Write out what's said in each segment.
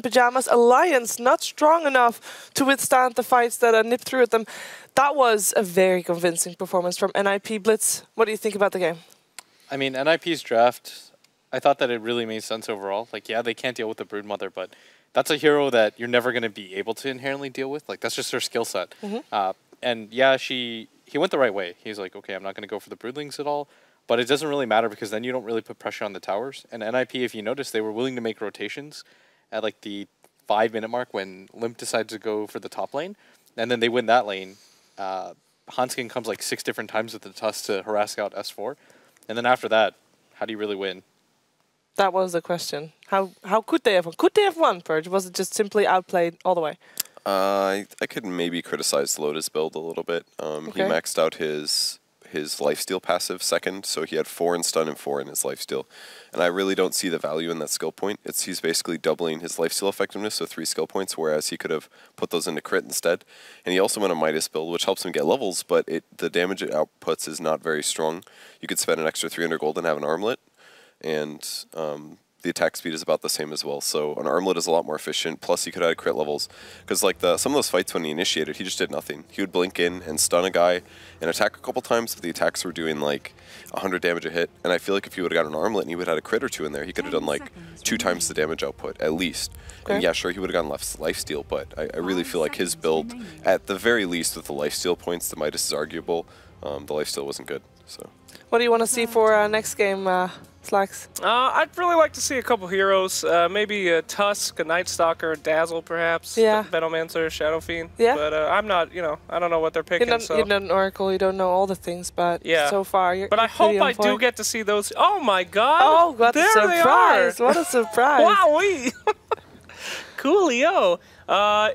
Pajamas Alliance not strong enough to withstand the fights that NiP threw at them. That was a very convincing performance from NiP. Blitz, what do you think about the game? I mean, NiP's draft, I thought that it really made sense overall. Like, yeah, they can't deal with the Broodmother, but that's a hero that you're never going to be able to inherently deal with. Like, that's just her skill set. And yeah, he went the right way. He's like, okay, I'm not going to go for the Broodlings at all. But it doesn't really matter because then you don't really put pressure on the towers. And NiP, if you notice, they were willing to make rotations at like the 5-minute mark when Limp decides to go for the top lane. And then they win that lane. Hanskin comes like 6 different times with the Tusk to harass out S4. And then after that, how do you really win? That was the question. How could they have won? Could they have won, Purge? Was it just simply outplayed all the way? I could maybe criticize Lotus build a little bit. He maxed out his lifesteal passive second, so he had 4 in stun and 4 in his lifesteal. And I really don't see the value in that skill point. He's basically doubling his lifesteal effectiveness, so 3 skill points, whereas he could have put those into crit instead. And he also went a Midas build, which helps him get levels, but the damage it outputs is not very strong. You could spend an extra 300 gold and have an armlet, and the attack speed is about the same as well. So an armlet is a lot more efficient, plus he could add crit levels. Because like some of those fights when he initiated, he just did nothing. He would blink in and stun a guy and attack a couple times, but the attacks were doing like 100 damage a hit. And I feel like if he would have got an armlet and he would have had a crit or 2 in there, he could have done like 2 times the damage output, at least. And yeah, sure, he would have gotten less lifesteal, but I really feel like his build, at the very least with the lifesteal points, the Midas is arguable. The lifesteal wasn't good, so. What do you want to see for next game, Slacks? I'd really like to see a couple heroes. Maybe a Tusk, a Night Stalker, a Dazzle, perhaps. Yeah. Venomancer, Shadow Fiend. Yeah. But I'm not, I don't know what they're picking. You're not an Oracle. You don't know all the things, but so far you're. But I hope I do get to see those. Oh my God! Oh, what a surprise! What a surprise! Wowee! Coolio.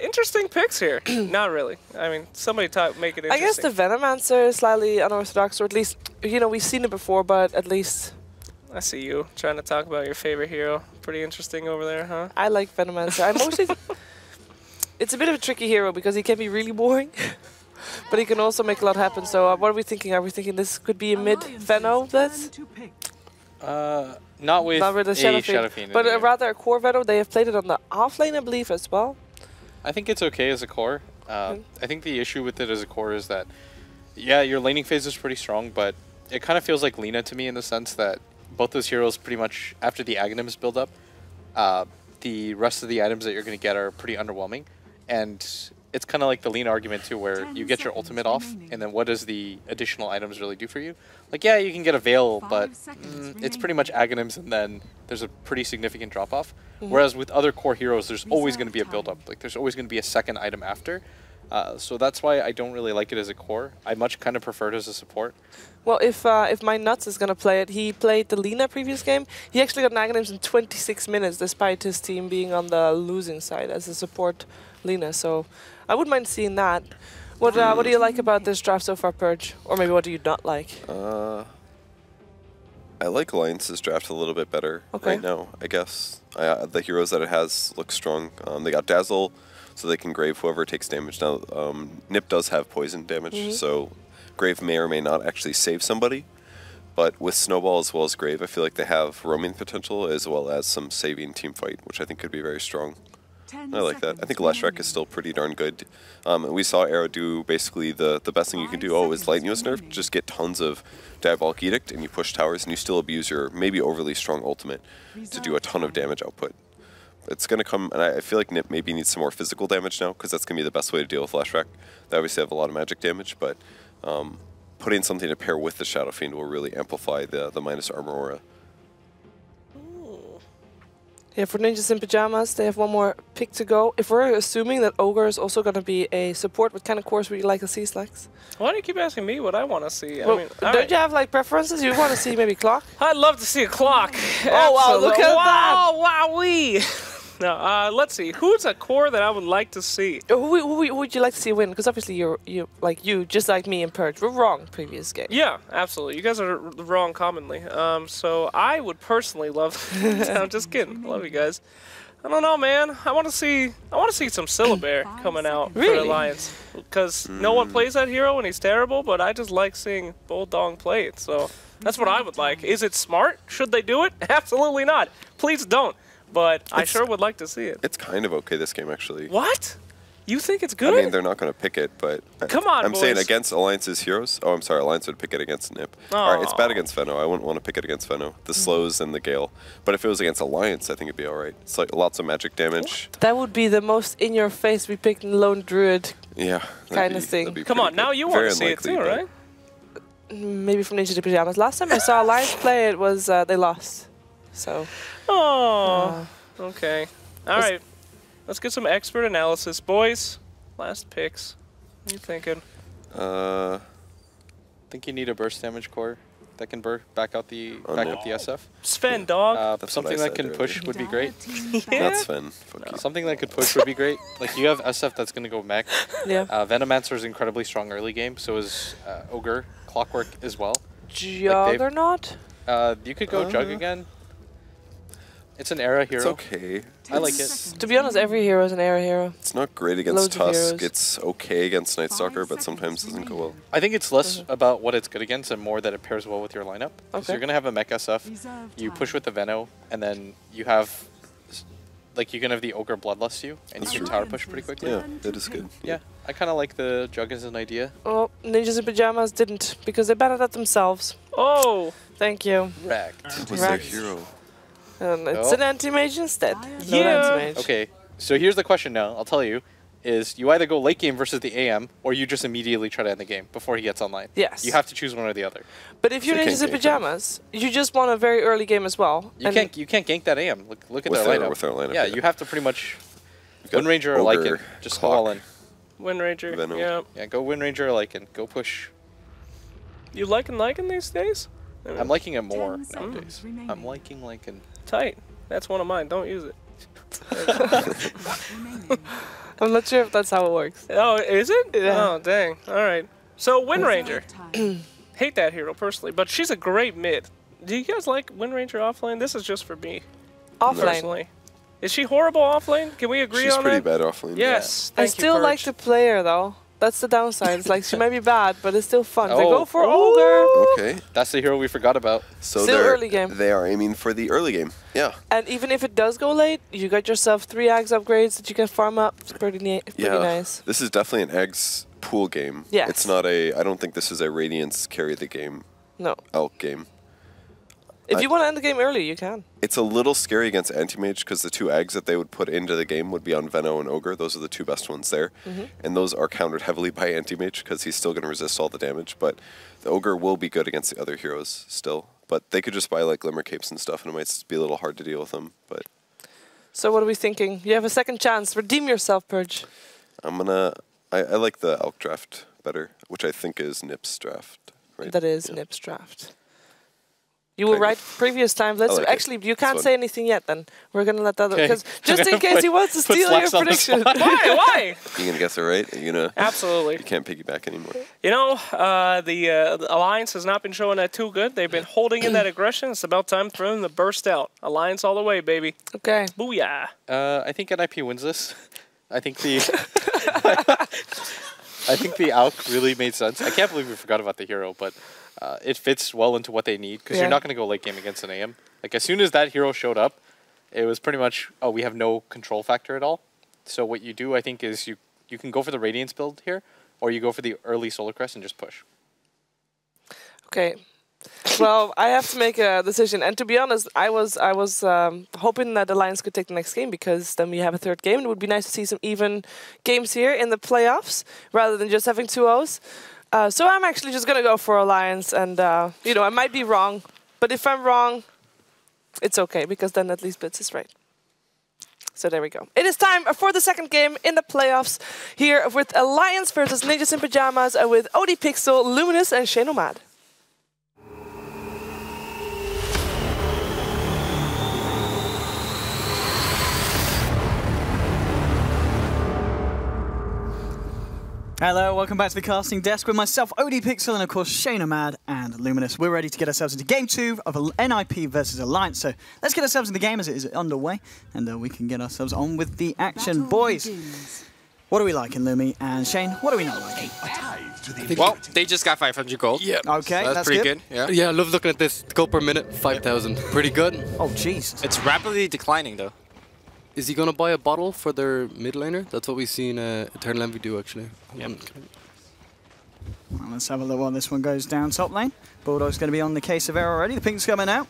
Interesting picks here. Not really. I mean, somebody make it interesting. I guess the Venomancer is slightly unorthodox, or at least, we've seen it before, but at least... I see you trying to talk about your favorite hero. Pretty interesting over there, huh? I like Venomancer. I mostly... It's a bit of a tricky hero because he can be really boring, but he can also make a lot happen. So what are we thinking? Are we thinking this could be a mid-Veno blitz? Not with the Shadow Fiend, but rather a core Veno. They have played it on the off lane, I believe, as well. I think it's okay as a core. I think the issue with it as a core is that, yeah, your laning phase is pretty strong, but it kind of feels like Lina to me in the sense that both those heroes pretty much, after the Aghanims build up, the rest of the items that you're going to get are pretty underwhelming. And it's kind of like the Lina argument too, where you get your ultimate off, and then what does the additional items really do for you? Like, yeah, you can get a Veil, but it's pretty much Aghanims, and then there's a pretty significant drop-off. Whereas with other core heroes, there's always going to be a build-up. Like, there's always going to be a second item after. So that's why I don't really like it as a core. I much kind of prefer it as a support. Well, if my Nuts is going to play it, he played the Lina previous game. He actually got an Aghanims in 26 minutes, despite his team being on the losing side as a support Lina. So I wouldn't mind seeing that. What do you like about this draft so far, Purge? Or maybe what do you not like? I like Alliance's draft a little bit better right now, I guess. The heroes that it has look strong. They got Dazzle, so they can Grave whoever takes damage. Now, NiP does have poison damage, so Grave may or may not actually save somebody. But with Snowball as well as Grave, I feel like they have roaming potential as well as some saving team fight, which I think could be very strong. I like that. I think Leshrac is still pretty darn good. We saw Arrow do basically the best thing you can do. Oh, is Lightning was nerfed? Just get tons of Diabolic Edict and you push towers and you still abuse your maybe overly strong ultimate to do a ton of damage output. It's going to come, and I feel like NiP maybe needs some more physical damage now because that's going to be the best way to deal with Leshrac. They obviously have a lot of magic damage, but putting something to pair with the Shadow Fiend will really amplify the minus armor aura. Yeah, for Ninjas in Pajamas, they have one more pick to go. If we're assuming that Ogre is also going to be a support, what kind of cores would you like to see, Slacks? Why do you keep asking me what I want to see? Well, I mean, don't you have like preferences? You want to see maybe Clock? I'd love to see a Clock. Oh, wow, look at that! Wow, wowee! Now, let's see. Who's a core that I would like to see? Who would you like to see win? Because obviously you just like me and Purge, were wrong previous game. Yeah, absolutely. You guys are wrong commonly. So I would personally love. I'm just kidding. Love you guys. I don't know, man. I want to see some Syllabear coming out for the Alliance because no one plays that hero and he's terrible. But I just like seeing Bulldog play it. So that's what I would like. Is it smart? Should they do it? Absolutely not. Please don't. but I sure would like to see it. It's kind of okay this game, actually. What? You think it's good? I mean, they're not going to pick it, but come on, I'm boys. saying against Alliance's heroes. Oh, I'm sorry, Alliance would pick it against NiP. All right, it's bad against Feno. I wouldn't want to pick it against Feno. The slows and the Gale. But if it was against Alliance, I think it'd be all right. It's like lots of magic damage. That would be the most in-your-face we picked lone druid. Yeah, kind of thing. Come on, now you want to see it too, right? Maybe from Ninja to Pajamas. Last time I saw Alliance play, it was they lost. So. Oh. Okay. All right. Let's get some expert analysis, boys. Last picks. What are you thinking? I think you need a burst damage core that can back up the SF. Sven, dog. Something that can push would be great. Not Sven. Something that could push would be great. Like you have SF that's gonna go mech. Yeah. Venomancer is incredibly strong early game. So is Ogre, Clockwork as well. Juggernaut. You could go Jug again. It's an era hero. It's okay. I like it. To be honest, every hero is an era hero. It's not great against Tusk. It's okay against Night Stalker, but sometimes doesn't go well. I think it's less about what it's good against and more that it pairs well with your lineup. Okay. So you're gonna have a mech SF. You push with the Veno, and then you have, like, you can have the Ogre Bloodlust you, and you can tower push pretty quickly. Yeah, that is good. Yeah, I kind of like the Jug as an idea. Oh, Ninjas in Pajamas didn't because they banned it themselves. Oh, thank you. Wrecked. What's their hero? It's an anti-mage instead. Yeah. Okay, so here's the question now. I'll tell you. Is you either go late game versus the AM, or you just immediately try to end the game before he gets online. Yes. You have to choose one or the other. But if you're Ninjas in Pajamas, you just want a very early game as well. You can't gank that AM. Look at their lineup. With their lineup. Yeah, you have to pretty much Wind Ranger or Lycan. Just go all in. Wind Ranger. Venom. Yeah. Yeah, go Wind Ranger or Lycan. Go push. You liking these days? I'm liking it more nowadays. I'm liking Lycan. Tight. That's one of mine. Don't use it. I'm not sure if that's how it works. Oh, is it? Yeah. Oh, dang. All right. So, Wind Ranger. Hate that hero, personally, but she's a great mid. Do you guys like Wind Ranger offlane? This is just for me. Offlane. Personally. Is she horrible offlane? Can we agree on that? She's pretty bad offlane. Yes. I still like to play her, though. That's the downside. It's like she might be bad, but it's still fun. They go for Ogre. Okay. That's the hero we forgot about. So still early game. They are aiming for the early game. Yeah. And even if it does go late, you got yourself 3 Ags upgrades that you can farm up. It's pretty nice. This is definitely an Eggs pool game. Yes. It's not a. I don't think this is a Radiance carry the game. No. Elk game. If you want to end the game early, you can. It's a little scary against Anti-Mage because the 2 eggs that they would put into the game would be on Veno and Ogre. Those are the 2 best ones there. And those are countered heavily by Anti-Mage because he's still going to resist all the damage. But the Ogre will be good against the other heroes still. But they could just buy like Glimmer Capes and stuff and it might be a little hard to deal with them. But so what are we thinking? You have a second chance. Redeem yourself, Purge. I'm going to... I like the Elk draft better, which I think is NiP's draft. Right? That is NiP's draft. You were right previous time. Let's actually, you can't say anything yet. Then we're gonna let the other because just in case he wants to steal your prediction. Why? You gonna guess it right? You gonna absolutely. You can't piggyback anymore. You know, the Alliance has not been showing that too good. They've been holding in that aggression. It's about time for them to burst out. Alliance all the way, baby. Okay. Booyah. I think NiP wins this. I think the I think the ALK really made sense. I can't believe we forgot about the hero, but. It fits well into what they need because you're not going to go late game against an AM. Like as soon as that hero showed up, it was pretty much, oh, we have no control factor at all. So what you do, I think, is you can go for the Radiance build here, or you go for the early Solar Crest and just push. Okay. Well, I have to make a decision, and to be honest, I was hoping that Alliance could take the next game because then we have a third game. It would be nice to see some even games here in the playoffs rather than just having 2-0s. So I'm actually just going to go for Alliance, and, you know, I might be wrong. But if I'm wrong, it's okay, because then at least Blitz is right. So there we go. It is time for the second game in the playoffs here with Alliance versus Ninjas in Pajamas with OD Pixel, Luminous, and Xenomad. Hello, welcome back to the casting desk with myself, OD Pixel, and of course Xenomad and Luminous. We're ready to get ourselves into Game 2 of NiP versus Alliance. So let's get ourselves in the game as it is underway, and we can get ourselves on with the action. Boys, what are we liking, Lumi? And Shane, what are we not liking? Well, they just got 500 gold. Yeah. Okay, so that's pretty good. Yeah, I love looking at this. Gold per minute, 5,000. Pretty good. Oh, Jesus. It's rapidly declining, though. Is he going to buy a bottle for their mid laner? That's what we've seen Eternal Envy do, actually. Yep. Well, let's have a look while this one goes down top lane. Bulldog's going to be on the case of air already. The pink's coming out.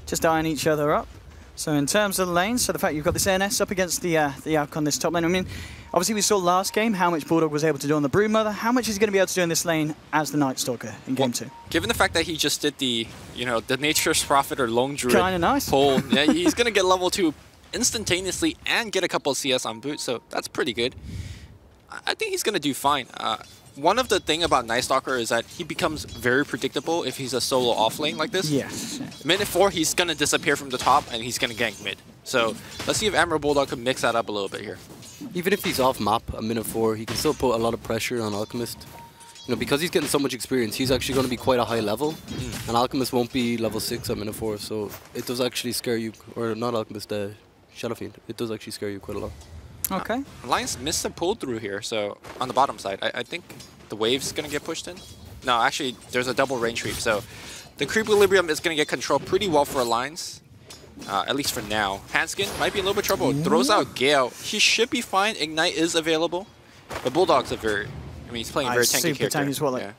Just eyeing each other up. So in terms of the lanes, so the fact you've got this NS up against the Alc on this top lane. I mean, obviously we saw last game how much Bulldog was able to do on the Broodmother. How much is he going to be able to do in this lane as the Night Stalker in game 2? Given the fact that he just did the, the Nature's Prophet or Lone Druid Kinda nice. pull, yeah, he's going to get level 2 instantaneously and get a couple of CS on boot, so that's pretty good. I think he's going to do fine. One of the thing about Night Stalker is that he becomes very predictable if he's a solo off lane like this. Yes. Minute 4, he's going to disappear from the top and he's going to gank mid. So let's see if Emerald Bulldog can mix that up a little bit here. Even if he's off map at minute 4, he can still put a lot of pressure on Alchemist. Because he's getting so much experience, he's actually going to be quite a high level. And Alchemist won't be level 6 at minute 4, so it does actually scare you, or not Alchemist, Shadow Fiend. It does actually scare you quite a lot. Okay. Alliance missed a pull through here, so on the bottom side, I think the wave's going to get pushed in. No, actually, there's a double range creep, so the creep equilibrium is going to get controlled pretty well for Alliance, at least for now. Hanskin might be in a little bit of trouble. Throws out Gale. He should be fine. Ignite is available. The Bulldog's a very, he's playing a very tanky character. Tanky as well, like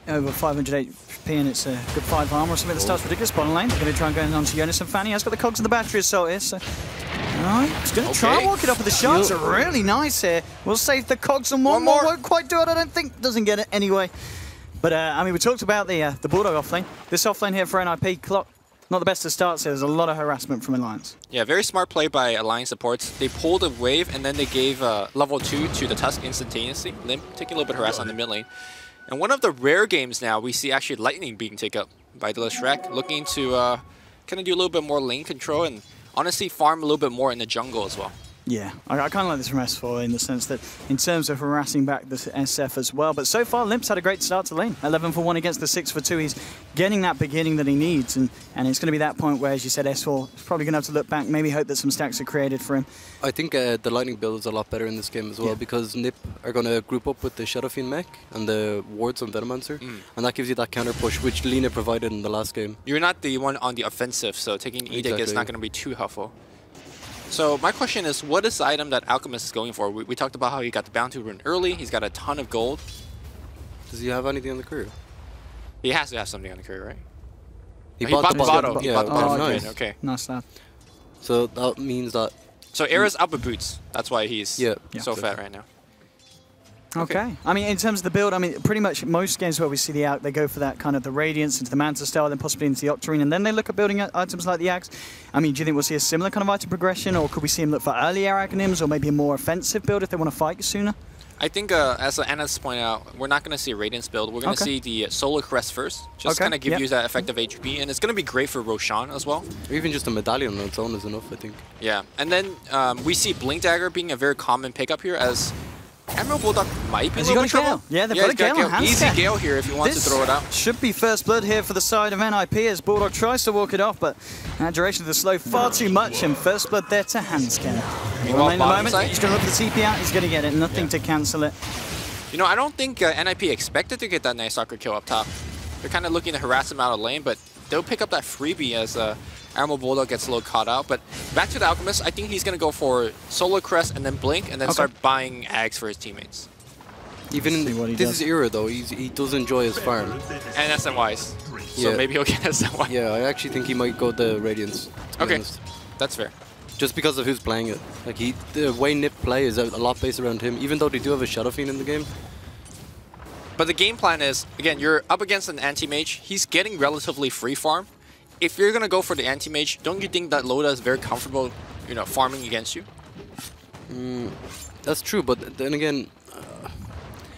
over 508 HP and it's a good 5 armor or something that starts ridiculous. Bottom lane, they're going to try and go on to Jonas and Fanny. Has got the cogs of the battery assault here, so... Alright, he's going to try and walk it up with the shots. Really nice here. We'll save the cogs and one more. Won't quite do it, I don't think. Doesn't get it anyway. But, I mean, we talked about the Bulldog offlane. This offlane here for NiP, Clock, not the best of starts here. There's a lot of harassment from Alliance. Yeah, very smart play by Alliance supports. They pulled a wave and then they gave level 2 to the Tusk instantaneously. Limp taking a little bit of harass on the mid lane. And one of the rare games now, we see actually Lightning being taken up by the Shrek, looking to kind of do a little bit more lane control and honestly farm a little bit more in the jungle as well. Yeah, I kind of like this from S4 in the sense that in terms of harassing back the SF as well. But so far, Limp's had a great start to lane. 11 for 1 against the 6 for 2. He's getting that beginning that he needs. And it's going to be that point where, as you said, S4 is probably going to have to look back, maybe hope that some stacks are created for him. I think the Lightning build is a lot better in this game as well because NiP are going to group up with the Shadow Fiend mech and the wards on Venomancer. And that gives you that counter push, which Lina provided in the last game. You're not the one on the offensive, so taking Edict is not going to be too helpful. So my question is, what is the item that Alchemist is going for? We talked about how he got the bounty rune early. He's got a ton of gold. Does he have anything on the career? He has to have something on the career, right? He bought the bottle. He bought the bottle. Nice. Okay. Nice that. So that means that... So Era's up with boots. That's why he's so fat right now. Okay. I mean, in terms of the build, I mean, pretty much most games where we see the Alc, they go for that kind of the Radiance into the Manta style, then possibly into the Octarine, and then they look at building items like the Axe. I mean, do you think we'll see a similar kind of item progression, or could we see him look for earlier Arachnims, or maybe a more offensive build if they want to fight sooner? I think, as Anna's pointed out, we're not going to see a Radiance build. We're going to see the Solar Crest first, just kind of give you that effective HP, and it's going to be great for Roshan as well. Or even just a Medallion on its own is enough, I think. Yeah, and then we see Blink Dagger being a very common pickup here, as Emerald Bulldog might be a little bit trouble. Yeah, they've got a Gale on hand. Easy Gale here if he wants to throw it out. Should be first blood here for the side of NiP as Bulldog tries to walk it off, but that duration of the slow far too much, and first blood there to Hanskin. Meanwhile, in the moment, he's going to look for the TP out, he's going to get it, nothing to cancel it. You know, I don't think NiP expected to get that Night Stalker kill up top. They're kind of looking to harass him out of lane, but they'll pick up that freebie as Emerald Bulldog gets a little caught out. But back to the Alchemist, I think he's going to go for Solar Crest and then Blink and then start buying Ags for his teammates. Even in this era, though, he does enjoy his farm. And SNYs. So maybe he'll get SNY. Yeah, I actually think he might go the Radiance. Okay, that's fair. Just because of who's playing it. Like, the way NiP play is a lot based around him, even though they do have a Shadow Fiend in the game. But the game plan is, again, you're up against an anti-mage. He's getting relatively free farm. If you're going to go for the anti-mage, don't you think that Loda is very comfortable, you know, farming against you? That's true, but then again...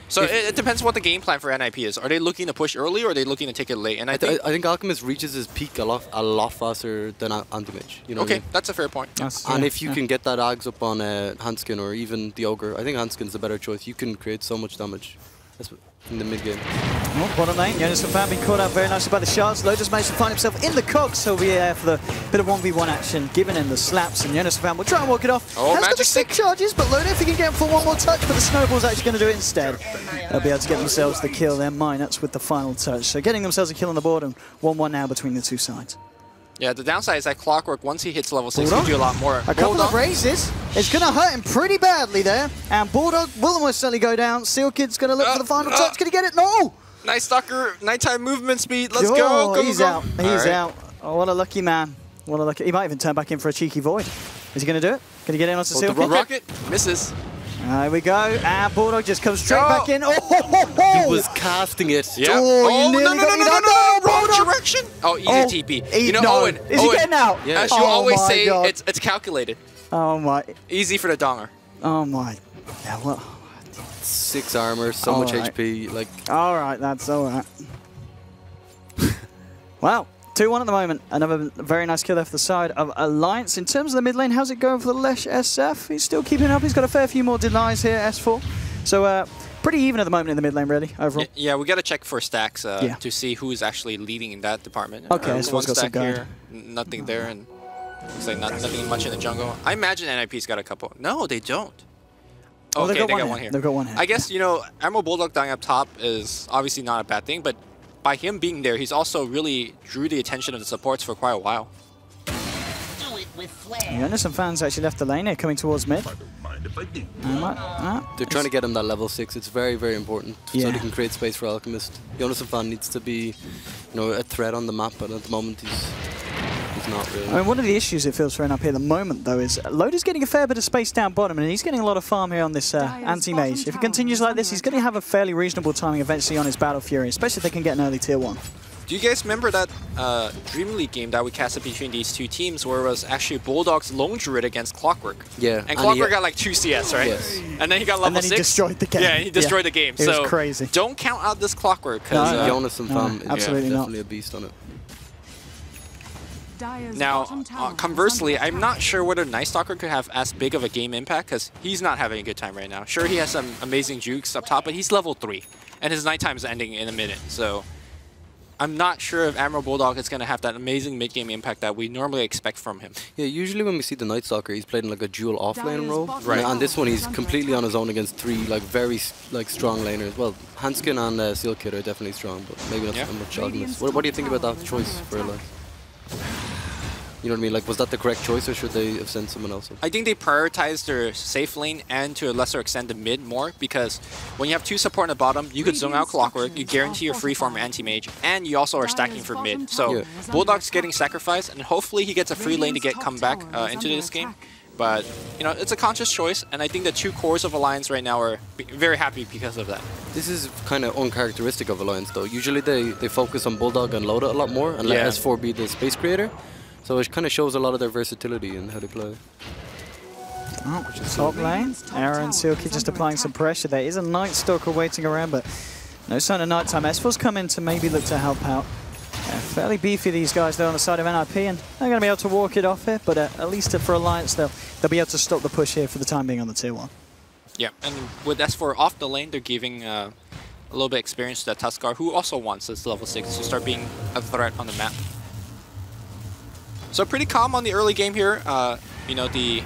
So it depends what the game plan for NiP is. Are they looking to push early or are they looking to take it late? And I think Alchemist reaches his peak a lot faster than anti-mage. You know what I mean? That's a fair point. And if you can get that Ags up on Hanskin or even the Ogre, I think Hanskin's a better choice. You can create so much damage. That's in the mid game. Well, bottom lane, Jonas and Fan being caught out very nicely by the shards. Lotus managed to find himself in the cogs, so he'll be there for the bit of 1v1 action, giving him the slaps, and Jonas and Fan will try and walk it off. Oh, magic stick charges, but Loda, if he can get him for one more touch, but the snowball's actually going to do it instead. They'll be able to get themselves the kill. They're Minus with the final touch. So getting themselves a kill on the board, and 1-1 now between the two sides. Yeah, the downside is that Clockwork, once he hits level 6, he can do a lot more. A couple of raises. It's going to hurt him pretty badly there. And Bulldog will almost certainly go down. Seal Kid's going to look for the final touch. Going to get it. No! Nice Stalker, nighttime movement speed. Let's go. He's out. He's out. Oh, what a lucky man. What a lucky. He might even turn back in for a cheeky void. Is he going to do it? Can he get in onto Seal Kid? Rocket misses. There we go. And Bulldog just comes straight back in. Oh! He was casting it. Yeah. Oh, no, wrong direction. Oh, easy TP. You know, Owen. Is he getting out? Yeah. As you always say, it's calculated. Oh my. Easy for the donger. Oh my. Yeah, what? 6 armor, so much HP. Like. All right, that's all right. Wow. 2-1 at the moment. Another very nice kill there for the side of Alliance. In terms of the mid lane, how's it going for the Lesh SF? He's still keeping up. He's got a fair few more denies here, S4. So pretty even at the moment in the mid lane, really, overall. Yeah, we got to check for stacks to see who's actually leading in that department. Okay, S4's got some guide. Nothing there, and looks like nothing much in the jungle. I imagine NiP's got a couple. No, they don't. Oh, okay, they got one here. They've got one here. I guess, you know, Emerald Bulldog dying up top is obviously not a bad thing, but by him being there, he's also really drew the attention of the supports for quite a while. Yeah, and some fans actually left the lane here, coming towards mid. They're trying to get him that level 6. It's very, very important so they can create space for Alchemist. Jonas fan needs to be, you know, a threat on the map, but at the moment he's not really. I mean, one of the issues it feels for NiP at the moment, though, is Loda's getting a fair bit of space down bottom, and he's getting a lot of farm here on this anti-mage. If he continues like this, he's going to have a fairly reasonable timing eventually on his Battle Fury, especially if they can get an early tier 1. Do you guys remember that DreamLeague game that we casted between these two teams where it was actually Bulldog's lone druid against Clockwork? Yeah. And Clockwork got like 2 CS, right? Yes. And then he got level 6. And then he destroyed the game. Yeah, he destroyed the game. It was crazy. Don't count out this Clockwork, because Jonas and Fam is definitely a beast on it. Now, conversely, I'm not sure whether Night Stalker could have as big of a game impact because he's not having a good time right now. Sure, he has some amazing jukes up top, but he's level 3, and his nighttime is ending in a minute. So I'm not sure if Emerald Bulldog is going to have that amazing mid-game impact that we normally expect from him. Yeah, usually when we see the Night Stalker, he's played in like a dual off-lane role. Right. And this one, he's completely on his own against 3 like very strong laners. Well, Hanskin and Seal Kid are definitely strong, but maybe not so much Alchemist. What do you think about that choice for like? You know what I mean? Like, was that the correct choice, or should they have sent someone else? I think they prioritized their safe lane and, to a lesser extent, the mid more, because when you have 2 support on the bottom, you could zone out Clockwork, you guarantee your freeform anti-mage, and you also are stacking for mid. So Bulldog's getting sacrificed, and hopefully he gets a free lane to come back into this game. But, you know, it's a conscious choice, and I think the 2 cores of Alliance right now are very happy because of that. This is kind of uncharacteristic of Alliance, though. Usually they focus on Bulldog and Loda a lot more, and let S4 be the space creator. So it kind of shows a lot of their versatility in how they play. Oh, top lane. Aaron Silky just applying some pressure. There is a Night Stalker waiting around, but no sign of nighttime. S4's come in to maybe look to help out. Fairly beefy, these guys, though, on the side of NiP, and they're going to be able to walk it off here, but at least for Alliance, they'll be able to stop the push here for the time being on the tier 1. Yeah, and with S4 off the lane, they're giving a little bit of experience to that Tuskar, who also wants this level 6 to start being a threat on the map. So pretty calm on the early game here. You know, the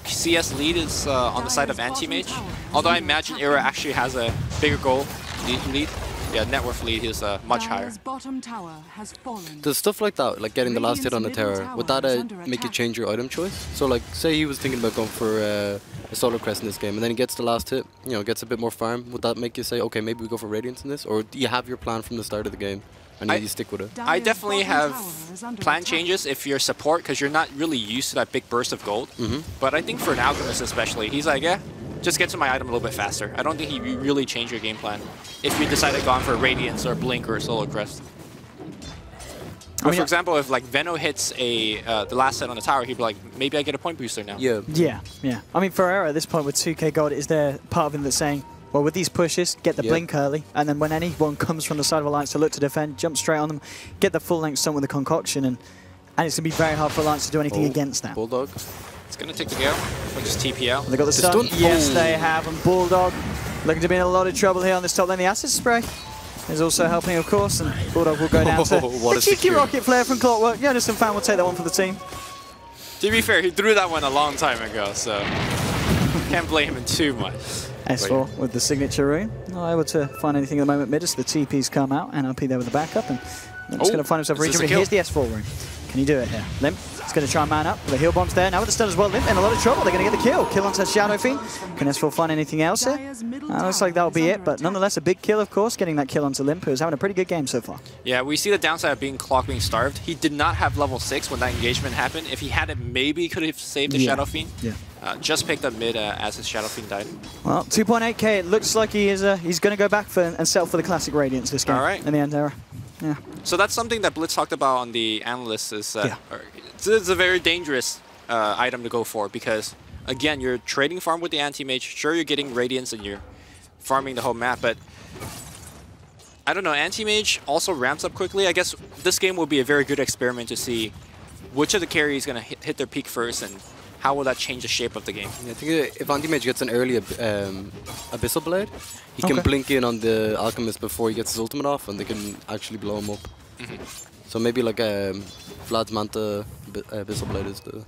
CS lead is on the side of anti-mage. Although I imagine Era actually has a bigger goal lead. Yeah, net worth lead is much higher. Does stuff like that, like getting the last hit on the tower, would that make you change your item choice? So like, say he was thinking about going for a Solar Crest in this game, and then he gets the last hit, you know, gets a bit more farm. Would that make you say, okay, maybe we go for Radiance in this? Or do you have your plan from the start of the game? And you stick with it. I definitely have plan changes if you're support, because you're not really used to that big burst of gold. But I think for an Alchemist especially, he's like, yeah, just get to my item a little bit faster. I don't think he really changed your game plan if you decide to go on for Radiance or Blink or Solar Crest. But for example, if like Veno hits the last hit on the tower, he'd be like, maybe I get a point booster now. Yeah. I mean, for Era at this point with 2k gold, is there part of him that's saying, well, with these pushes, get the blink early, and then when anyone comes from the side of Alliance to look to defend, jump straight on them, get the full length stun with the concoction, and it's going to be very hard for Alliance to do anything against that. Bulldog. It's going to take the gale, or just TP out. They got the stun. Yes, they have, and Bulldog looking to be in a lot of trouble here on this top lane. The acid spray is also helping, of course, and Bulldog will go down to the cheeky rocket flare from Clockwork. Jonas and Fan will take that one for the team. To be fair, he threw that one a long time ago, so can't blame him too much. S4 with the signature rune. Not able to find anything at the moment mid as the TP's come out. NiP there with the backup, and just going to find himself region. Here's the S4 rune. Can he do it here? Limp is going to try and man up. The heal bomb's there. Now with the stun as well. Limp in a lot of trouble. They're going to get the kill. Kill onto Shadow Fiend. Can S4 find anything else here? Looks like that'll be it, but nonetheless a big kill, of course, getting that kill onto Limp, who's having a pretty good game so far. Yeah, we see the downside of being clock being starved. He did not have level 6 when that engagement happened. If he had it, maybe he could have saved the Shadow Fiend. Yeah. Just picked up mid as his Shadow Fiend died. Well, 2.8k. It looks like he is. He's going to go back for and settle for the classic Radiance this game. All right. In the end era. Yeah. So that's something that Blitz talked about on the analysts. Is it's a very dangerous item to go for because again, you're trading farm with the anti-mage. Sure, you're getting Radiance and you're farming the whole map, but I don't know. Anti-mage also ramps up quickly. I guess this game will be a very good experiment to see which of the carries is going to hit their peak first and how will that change the shape of the game. Yeah, I think if anti-mage gets an early Abyssal Blade, he can blink in on the Alchemist before he gets his ultimate off, and they can actually blow him up. So maybe like Vlad's Manta Abyssal Blade is the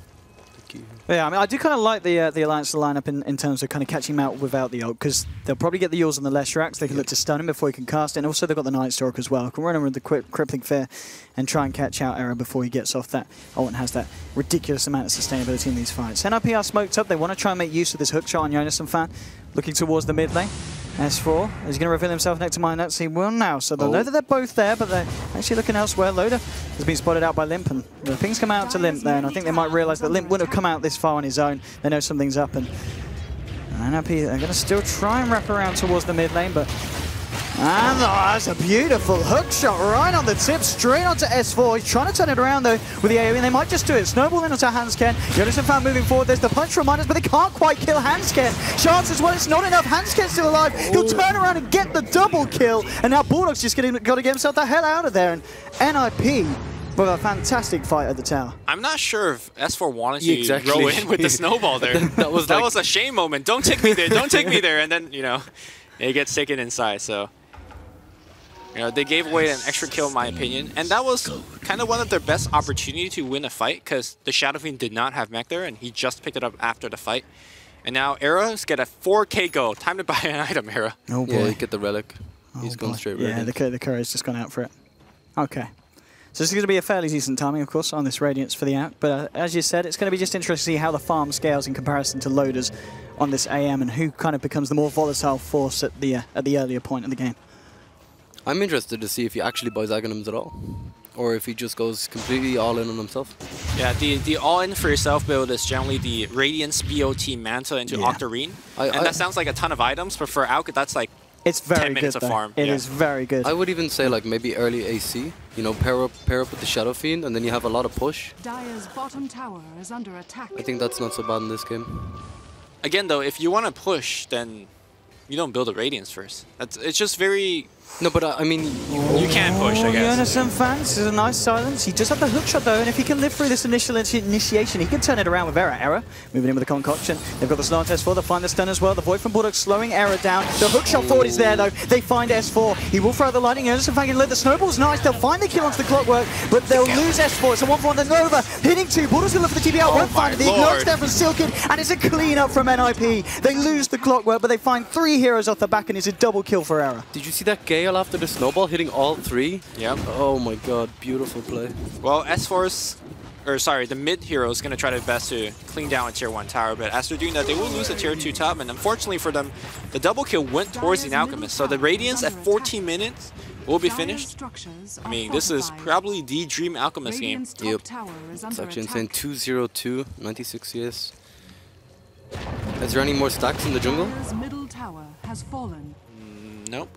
key. Yeah, I mean, I do kind of like the Alliance lineup in terms of kind of catching him out without the ult, because they'll probably get the Yules on the Leshracs. They can look to stun him before he can cast it, and also they've got the Night Stalker as well. Can run him with the Crippling Fear and try and catch out Era before he gets off that ult and has that ridiculous amount of sustainability in these fights. NiP are smoked up. They want to try and make use of this hook shot on Jonas and Fan, looking towards the mid lane. S4 is going to reveal himself next to mine. Let's see, well now. So they'll know that they're both there, but they're actually looking elsewhere. Loda has been spotted out by Limp, and the pings come out to Limp there, and I think they might realise that Limp wouldn't have come out this far on his own. They know something's up, and NiP are going to still try and wrap around towards the mid lane, but... And that's a beautiful hook shot right on the tip, straight onto S4. He's trying to turn it around though with the AoE, and they might just do it. Snowball in onto Hansken. Jonas and Fan moving forward. There's the punch reminders, but they can't quite kill Hansken. Chance as well, it's not enough. Hansken's still alive. He'll turn around and get the double kill. And now Bulldog's just got to get himself the hell out of there. And NiP with a fantastic fight at the tower. I'm not sure if S4 wanted to roll in with the snowball there. that was a shame moment. Don't take me there. Don't take me there. And then, you know, it gets taken inside. So, you know, they gave away an extra kill in my opinion. And that was kind of one of their best opportunity to win a fight because the Shadow Fiend did not have mech there and he just picked it up after the fight. And now Era's get a 4k go. Time to buy an item, Era. Oh boy. Yeah, get the relic. He's going straight right. Yeah, the Courier's just gone out for it. Okay. So this is going to be a fairly decent timing, of course, on this Radiance for the out. But as you said, it's going to be just interesting to see how the farm scales in comparison to loaders on this AM and who kind of becomes the more volatile force at the earlier point of the game. I'm interested to see if he actually buys Aghanims at all, or if he just goes completely all in on himself. Yeah, the all in for yourself build is generally the Radiance BOT Manta into Octarine, and that sounds like a ton of items, but for Auk, that's like it's very 10 minutes good, of farm. It is very good. I would even say like maybe early AC, you know, pair up with the Shadow Fiend, and then you have a lot of push. Dire's bottom tower is under attack. I think that's not so bad in this game. Again, though, if you want to push, then you don't build a Radiance first. It's just very... No, but I mean... You can push, I guess. Jonas and Fan, this is a nice silence. He just had the hook shot, though, and if he can live through this initial initiation, he can turn it around with Era. Moving in with the concoction. They've got the slow on S4. They'll find the stun as well. The Void from Bulldog slowing Era down. The hook shot forward is there, though. They find S4. He will throw the lightning. Jonas and Fan can let the snowballs nice. They'll find the kill onto the clockwork, but they'll lose S4. It's a 1-for-1. The Nova hitting 2. Bulldog's going to look for the TB out. Won't find it. The Ignite's there from Silken, and it's a clean up from NiP. They lose the clockwork, but they find 3 heroes off the back, and it's a double kill for Era. Did you see that Gale after the snowball hitting all 3? Yep. Oh my god, beautiful play. Well, S4's, or sorry, the mid hero is going to try their best to clean down a tier 1 tower, but as they're doing that, they will lose a tier 2 top, and unfortunately for them, the double kill went towards the Alchemist. So the Radiance at 14 minutes will be finished. I mean, this is probably the Dream Alchemist game. Yep. It's actually insane. 202, 96 CS. Is there any more stacks in the jungle? Middle tower has fallen. Nope.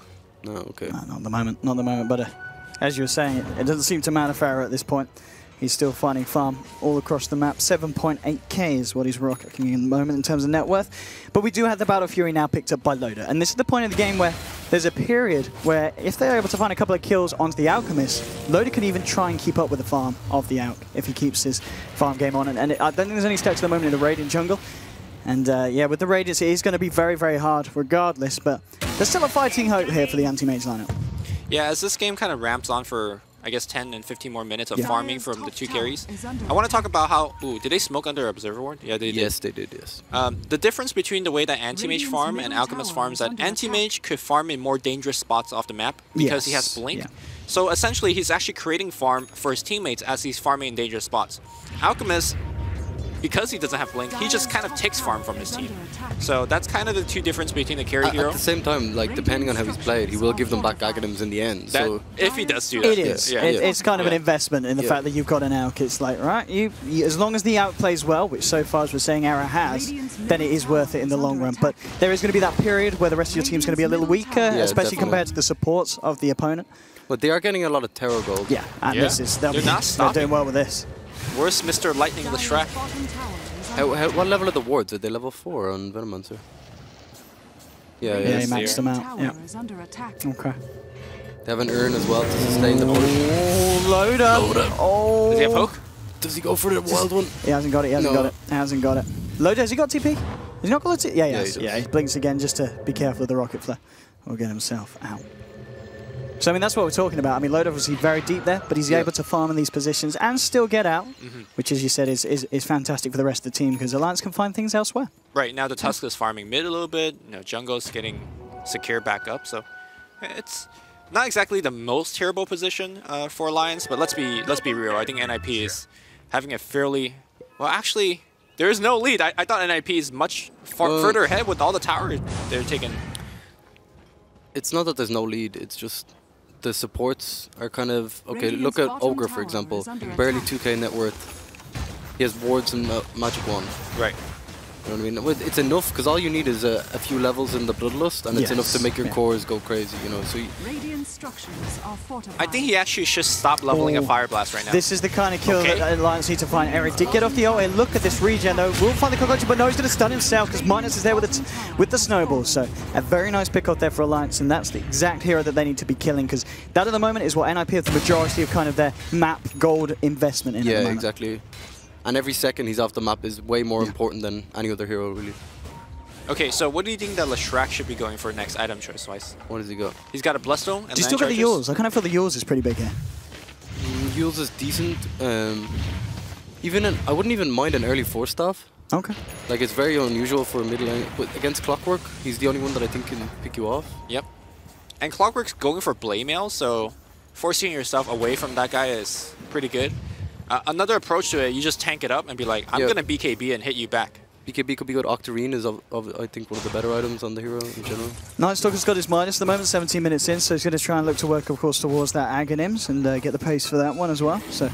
No, okay. Not at the moment, not at the moment, but as you were saying, it doesn't seem to matter for Era at this point. He's still finding farm all across the map. 7.8k is what he's rocking in the moment in terms of net worth. But we do have the Battle Fury now picked up by Loda, and this is the point of the game where there's a period where if they're able to find a couple of kills onto the Alchemist, Loda can even try and keep up with the farm of the Auk if he keeps his farm game on. And I don't think there's any stacks at the moment in the Radiant jungle. And yeah, with the Radiance, it is going to be very, very hard regardless, but there's still a fighting hope here for the anti-mage lineup. Yeah, as this game kind of ramps on for, I guess, 10 and 15 more minutes of farming from the 2 carries, I want to talk about how... Ooh, did they smoke under Observer Ward? Yeah, they did. Yes, they did, yes. The difference between the way that Anti-Mage farm and Alchemist farms is that Anti-Mage could farm in more dangerous spots off the map because he has Blink. Yeah. So essentially, he's actually creating farm for his teammates as he's farming in dangerous spots. Alchemist, because he doesn't have Blink, he just kind of takes farm from his team. So that's kind of the two differences between the carry hero. At the same time, like depending on how he's played, he will give them back Aghanims in the end. So if he does do that. It is. Yeah. It's kind of an investment in the fact that you've got an Alk. It's like, right, you as long as the Alk plays well, which so far as we're saying Era has, then it is worth it in the long run. But there is going to be that period where the rest of your team's going to be a little weaker, especially compared to the supports of the opponent. But they are getting a lot of tower gold. Yeah, and this is they're doing well with this. Where's Mr. Lightning the Shrek? What level are the wards? Are they level 4 on Venomancer? Yeah, he maxed them out. Yeah. Okay. They have an urn as well to sustain the push. Oh, Loda. Oh. Does he have poke? Does he go for the wild one? He hasn't got it. He hasn't got it. He hasn't got it. Loda, has he got TP? Has he not got it? Yeah, he has. Yeah, he blinks again just to be careful of the rocket flare. Or get himself out. So, I mean, that's what we're talking about. I mean, Loda obviously very deep there, but he's able to farm in these positions and still get out, which, as you said, is fantastic for the rest of the team because Alliance can find things elsewhere. Right, now the Tusk is farming mid a little bit. You know, Jungle's getting secure back up, so it's not exactly the most terrible position for Alliance, but let's be real. I think NiP is having a fairly... Well, actually, there is no lead. I thought NiP is much further ahead with all the towers they're taking. It's not that there's no lead, it's just... The supports are kind of... Okay, look at Ogre, for example. Barely 2k net worth. He has wards and magic wand. Right. You know what I mean? It's enough, because all you need is a few levels in the Bloodlust, and it's enough to make your cores go crazy, you know. So I think he actually should stop leveling a Fire Blast right now. This is the kind of kill that Alliance need to find. Eric did get off the ult. Look at this regen, though. Will find the cockroach, but no, he's going to stun himself, because Minus is there with the snowballs. So a very nice pick off there for Alliance, and that's the exact hero that they need to be killing, because that at the moment is what NiP have the majority of kind of their map gold investment in. Yeah, exactly. And every second he's off the map is way more important than any other hero, really. Okay, so what do you think that Leshrac should be going for next item choice-wise? What does he got? He's got a Bloodstone and Do you still got the Yules? I kind of feel the Yules is pretty big here. Yules is decent. I wouldn't even mind an early 4-staff. Okay. Like, it's very unusual for a mid lane. But against Clockwork, he's the only one that I think can pick you off. Yep. And Clockwork's going for Blade Mail, so forcing yourself away from that guy is pretty good. Another approach to it, you just tank it up and be like, I'm going to BKB and hit you back. BKB could be good. Octarine is, I think, one of the better items on the hero in general. Night Stalker's got his minus at the moment, 17 minutes in, so he's going to try and look to work, of course, towards that Aghanims and get the pace for that one as well. So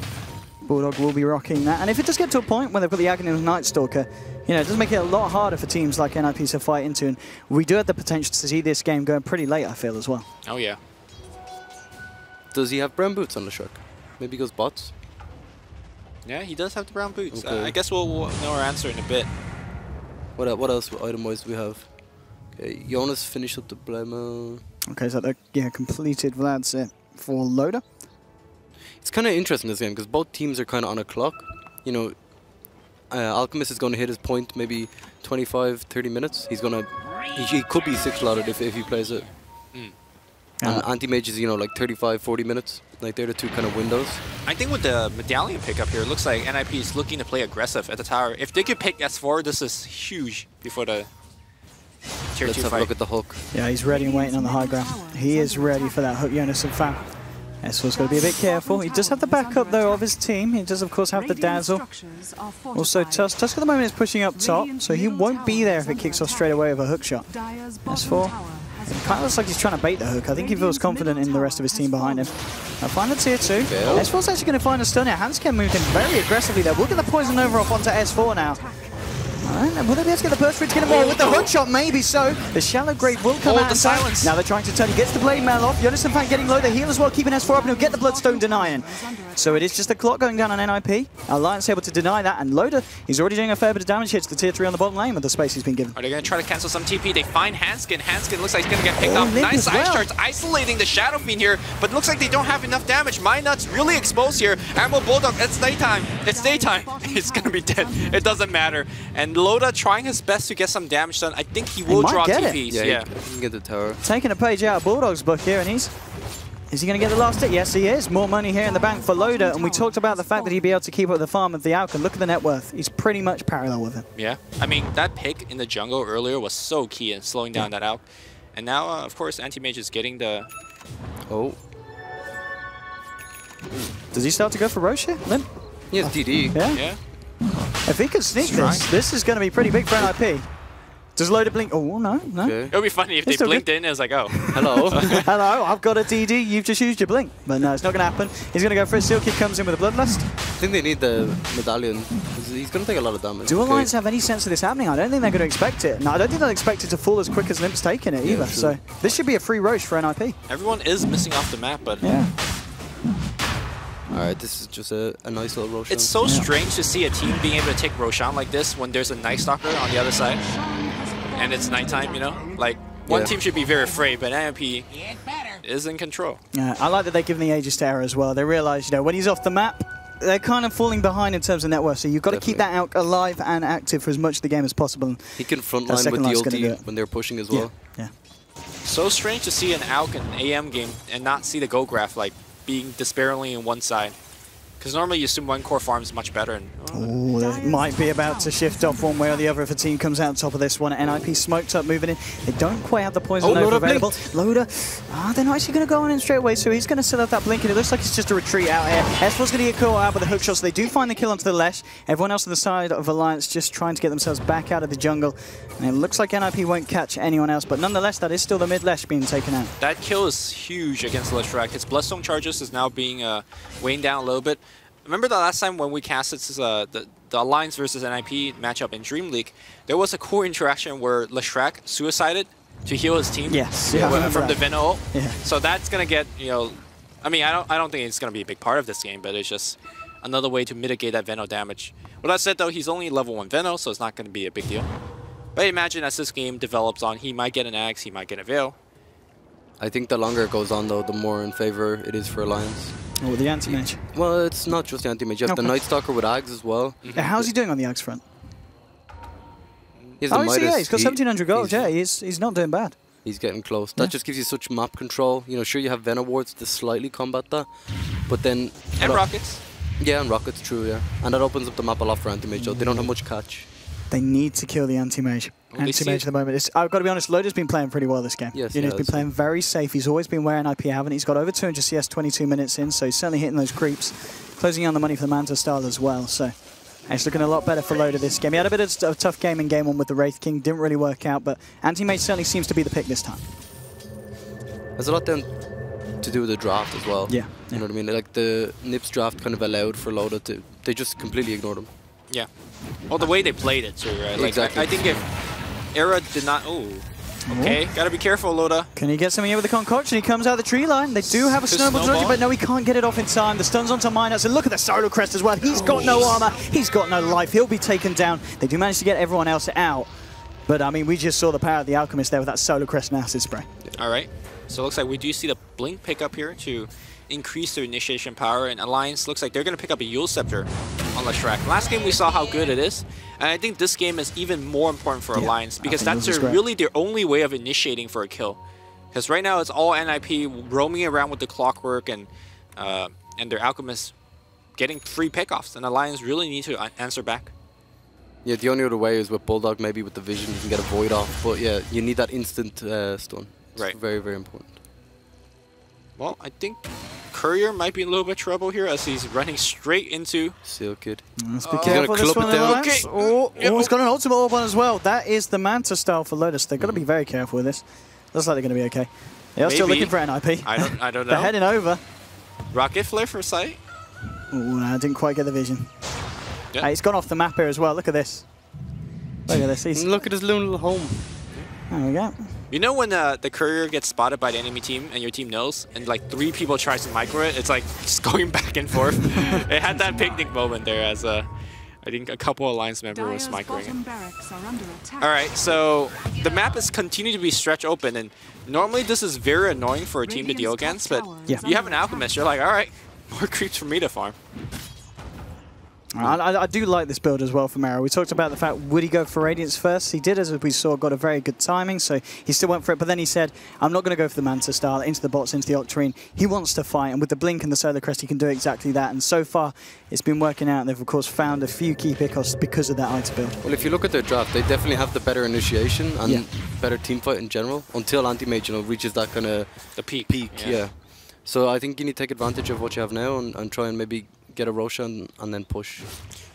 Bulldog will be rocking that. And if it does get to a point where they've got the Aghanims Night Stalker, you know, it does make it a lot harder for teams like NiP to fight into. And we do have the potential to see this game going pretty late, I feel, as well. Oh, yeah. Does he have brown boots on the Shrek? Maybe he goes bots? Yeah, he does have the brown boots. Okay. I guess we'll know our answer in a bit. What else item-wise do we have? Okay, Jonas finished up the Blema. Okay, so that completed Vlad's it for Loda. It's kind of interesting this game because both teams are kind of on a clock. You know, Alchemist is going to hit his point maybe 25, 30 minutes. He's going to... He could be 6-slotted if he plays it. And Anti-Mage is, you know, like 35, 40 minutes. Like, they're the two kind of windows. I think with the Medallion pickup here, it looks like NiP is looking to play aggressive at the tower. If they could pick S4, this is huge before the tier 2 Let's have a look at the hook. Yeah, he's ready and waiting on the high ground. He is ready for that hook, Jonas, in fact. S4's got to be a bit careful. He does have the backup, though, of his team. He does, of course, have the Dazzle. Also, Tusk at the moment is pushing up top, so he won't be there if it kicks off straight away with a hook shot. S4. It kind of looks like he's trying to bait the hook. I think he feels confident in the rest of his team behind him. Now find the tier 2. S4's actually going to find a stun here. Hansken moved in very aggressively there. We'll get the poison over off onto S4 now. Alright, will they be able to get the burst through to get him more with the hook shot? Maybe so. The Shallow Grave will come out. The silence. Now they're trying to turn. He gets the Blade Mail off. Jonas in fact getting low. The heal as well, keeping S4 up, and he'll get the Bloodstone denying. So it is just the clock going down on NiP. Alliance able to deny that, and Loda, he's already doing a fair bit of damage here to the tier 3 on the bottom lane with the space he's been given. Are they going to try to cancel some TP? They find Hansken. Hansken looks like he's going to get picked off. Nice ice charge isolating the Shadow Fiend here, but it looks like they don't have enough damage. Minut's really exposed here. Admiral Bulldog, it's daytime. It's daytime. He's going to be dead. It doesn't matter. And Loda trying his best to get some damage done. I think he will draw TPs. Yeah, he can get the tower. Taking a page out of Bulldog's book here, and is he going to get the last hit? Yes, he is. More money here in the bank for Loda, and we talked about the fact that he'd be able to keep up the farm of the Alk, and look at the net worth. He's pretty much parallel with him. Yeah, I mean, that pick in the jungle earlier was so key in slowing down that Alk. And now, of course, Anti-Mage is getting the... Oh. Does he start to go for Roche here? Limp? He has DD. Yeah. If he could sneak this is going to be pretty big for NiP. Does Loda blink? Oh, no. Okay. It would be funny if they blinked in. It was like, oh. Hello. Hello, I've got a DD. You've just used your blink. But no, it's not going to happen. He's going to go for it. Steel Kid comes in with a Bloodlust. I think they need the medallion. He's going to take a lot of damage. Do Alliance have any sense of this happening? I don't think they're going to expect it. No, I don't think they'll expect it to fall as quick as Limp's taking it either. So this should be a free Roche for NiP. Everyone is missing off the map, but... Yeah. Alright, this is just a nice little Roshan. It's so strange to see a team being able to take Roshan like this when there's a Night Stalker on the other side. And it's nighttime, you know? Like, one team should be very afraid, but NiP is in control. Yeah, I like that they're giving the Aegis to Era as well. They realize, you know, when he's off the map, they're kind of falling behind in terms of net worth, so you've got to keep that out alive and active for as much of the game as possible. And he can frontline with the ulti when they're pushing as well. Yeah. So strange to see an AUK and AM game and not see the go graph, like, being despairingly in one side. Because normally you assume one core farm is much better. And, oh, they might be about to shift off one way or the other if a team comes out on top of this one. NiP smoked up, moving in. They don't quite have the poison available. Loda, they're not actually going to go on in straight away, so he's going to set up that blink, and it looks like it's just a retreat out here. S4's going to get caught out with the hook shots. They do find the kill onto the Lesh. Everyone else on the side of Alliance just trying to get themselves back out of the jungle. And it looks like NiP won't catch anyone else, but nonetheless, that is still the mid-Lesh being taken out. That kill is huge against Leshrac. His Bloodstone charges is now being weighing down a little bit. Remember the last time when we casted the Alliance versus NiP matchup in DreamLeague, there was a core interaction where Leshrac suicided to heal his team from the Venom ult. Yeah. So that's going to get, you know, I mean, I don't think it's going to be a big part of this game, but it's just another way to mitigate that Venom damage. With that said, though, he's only level 1 Venom, so it's not going to be a big deal. But imagine as this game develops on, he might get an Axe, he might get a Veil. I think the longer it goes on, though, the more in favor it is for Alliance. Oh, the anti-mage. Well, it's not just the anti-mage. You have the Night Stalker with Ags as well. How's he doing on the Ags front? He has the Midas. He's got 1,700 gold. Yeah, he's not doing bad. He's getting close. That just gives you such map control. You know, sure, you have Venom wards to slightly combat that, but then... And rockets. Yeah, and rockets, true, yeah. And that opens up the map a lot for anti-mage, though. They don't have much catch. They need to kill the anti-mage. Anti-mage at the moment. I've got to be honest, Loda's been playing pretty well this game. Yes, he's been playing very safe. He's always been where NiP haven't. He's got over 200 CS 22 minutes in, so he's certainly hitting those creeps. Closing on the money for the Manta style as well, so it's looking a lot better for Loda this game. He had a bit of a tough game in game 1 with the Wraith King. Didn't really work out, but anti-mage certainly seems to be the pick this time. There's a lot then to do with the draft as well. Yeah. You know what I mean? Like the NiP's draft kind of allowed for Loda to... They just completely ignored him. Yeah. Well, the way they played it too, right? Like, exactly. I think if Era did not... Oh. Okay, gotta be careful, Loda. Can he get something here with the concoction? He comes out of the tree line. They do have a snowball dodge, but no, he can't get it off in time. The stun's onto Minos, and look at the Solar Crest as well. He's got no armor. He's got no life. He'll be taken down. They do manage to get everyone else out. But, I mean, we just saw the power of the Alchemist there with that Solar Crest and Acid Spray. All right. So it looks like we do see the Blink pick up here to increase their initiation power, and Alliance looks like they're going to pick up a Yule Scepter on Leshrac. Last game we saw how good it is, and I think this game is even more important for Alliance because that's really their only way of initiating for a kill. Because right now it's all NiP roaming around with the Clockwork and their Alchemists getting free pickoffs, and Alliance really need to answer back. Yeah, the only other way is with Bulldog, maybe with the vision you can get a Void off, but yeah, you need that instant stun. It's very, very important. Well, I think Courier might be in a little bit of trouble here as he's running straight into Seal Kid. Let's be careful this one. Okay. He's got an ultimate orb on as well. That is the Manta style for Lotus. They've got to be very careful with this. Looks like they're going to be okay. They are still looking for NiP. I don't know. They're heading over. Rocket Flare for sight. Oh, no, I didn't quite get the vision. Yeah. Hey, he's gone off the map here as well. Look at this. Look at this. Look at his little home. There we go. You know when the Courier gets spotted by the enemy team and your team knows, and like 3 people tries to micro it, it's like just going back and forth. It had that picnic moment there as I think a couple Alliance members was microing it. Alright, so the map is continuing to be stretch open, and normally this is very annoying for a team to deal against, but you have an Alchemist, you're like, alright, more creeps for me to farm. I do like this build as well from Arrow. We talked about the fact, would he go for Radiance first? He did, as we saw, got a very good timing, so he still went for it. But then he said, I'm not going to go for the Manta style, into the bots, into the Octarine. He wants to fight, and with the Blink and the Solar Crest, he can do exactly that. And so far, it's been working out. They've, of course, found a few key pickoffs because of that item build. Well, if you look at their draft, they definitely have the better initiation and better team fight in general, until Anti-Mage reaches that kind of... The peak. Yeah. So I think you need to take advantage of what you have now and try and maybe get a Roshan and then push.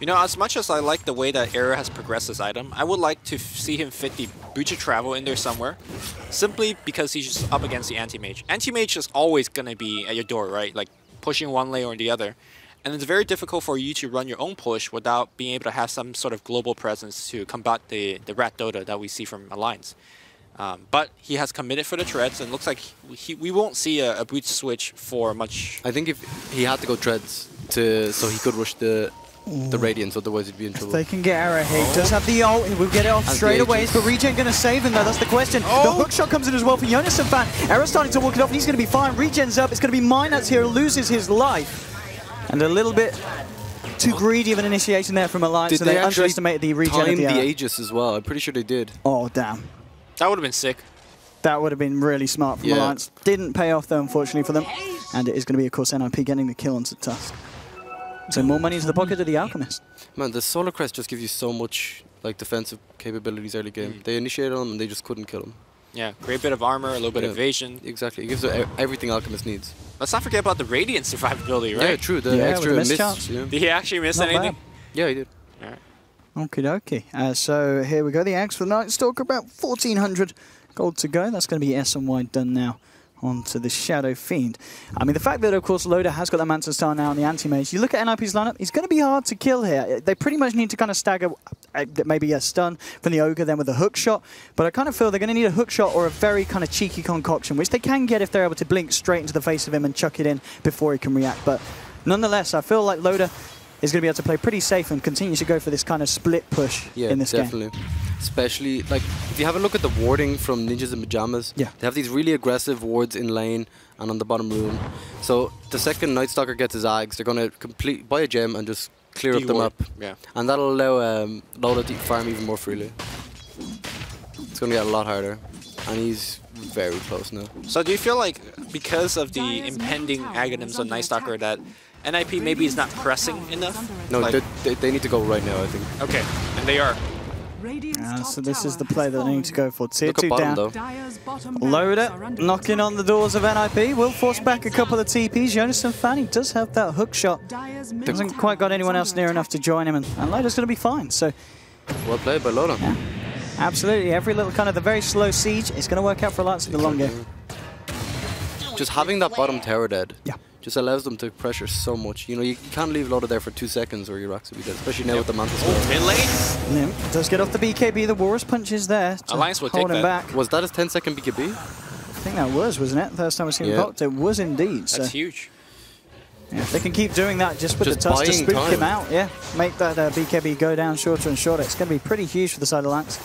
You know, as much as I like the way that Era has progressed this item, I would like to see him fit the Boots of Travel in there somewhere, simply because he's just up against the Anti-Mage. Anti-Mage is always going to be at your door, right? Like, pushing one lane or the other. And it's very difficult for you to run your own push without being able to have some sort of global presence to combat the rat Dota that we see from Alliance. But he has committed for the treads, and looks like we won't see a boot switch for much. I think if he had to go treads so he could rush the Radiance, otherwise he'd be in trouble. If they can get Era here, he does have the ult, he will get it off straight away. But Regen going to save him though, that's the question. The hook shot comes in as well for Jonas and Fan. Era's starting to walk it off, and he's going to be fine. Regen's up, it's going to be Minats here who loses his life. And a little bit too greedy of an initiation there from Alliance, so they underestimated the regen of the Aegis as well? I'm pretty sure they did. Oh, damn. That would have been sick. That would have been really smart from Alliance. Didn't pay off, though, unfortunately, for them. And it is going to be, of course, NiP getting the kill onto Tusk. So more money into the pocket of the Alchemist. Man, the Solar Crest just gives you so much like defensive capabilities early game. They initiated on him and they just couldn't kill him. Yeah, great bit of armor, a little bit of evasion. Exactly, it gives everything Alchemist needs. Let's not forget about the Radiant survivability, right? Yeah, true, the extra miss chance. Yeah. Did he actually miss anything? Bad. Yeah, he did. Alright. Okie dokie. So here we go, the Axe for the Night Stalker, about 1,400 gold to go. That's going to be S&Y done now onto the Shadow Fiend. I mean, the fact that, of course, Loda has got that Manta Star now on the Anti-Mage, you look at NiP's lineup, he's going to be hard to kill here. They pretty much need to kind of stagger maybe a stun from the Ogre, then with a hook shot, but I kind of feel they're going to need a hook shot or a very kind of cheeky concoction, which they can get if they're able to blink straight into the face of him and chuck it in before he can react. But nonetheless, I feel like Loda is going to be able to play pretty safe and continue to go for this kind of split push in this game. Especially, like, if you have a look at the warding from Ninjas in Pajamas, they have these really aggressive wards in lane and on the bottom room. So the second Night Stalker gets his Ags, they're going to buy a gem and just clear up them up. Yeah. And that'll allow Loda to farm even more freely. It's going to get a lot harder. And he's very close now. So do you feel like, because of the impending aghanims on Night Stalker, that NiP maybe is not pressing enough? No, like they need to go right now, I think. Okay, and they are. So this is the play that they need to go for. Tier 2 down. Loda knocking on the doors of NiP. Will force back a couple of TPs. Jonas and Fanny does have that hook shot. Hasn't quite got anyone else near enough to join him, and Loda's going to be fine. So well played by Loda. Yeah, absolutely. Every little kind of the very slow siege is going to work out for Alliance in the long game. Just having that bottom tower dead. Just allows them to pressure so much. You know, you can't leave Loda there for 2 seconds or your rocks will be dead, especially now with the Manta Star. Mid lane. NiP does get off the BKB. The Walrus punch is there. Alliance will take him back. Was that his 10-second BKB? I think that wasn't it? First time I've seen him popped. It was indeed. That's huge. Yeah, if they can keep doing that just with the Tusk to spook him out, make that BKB go down shorter and shorter. It's going to be pretty huge for the side of Alliance.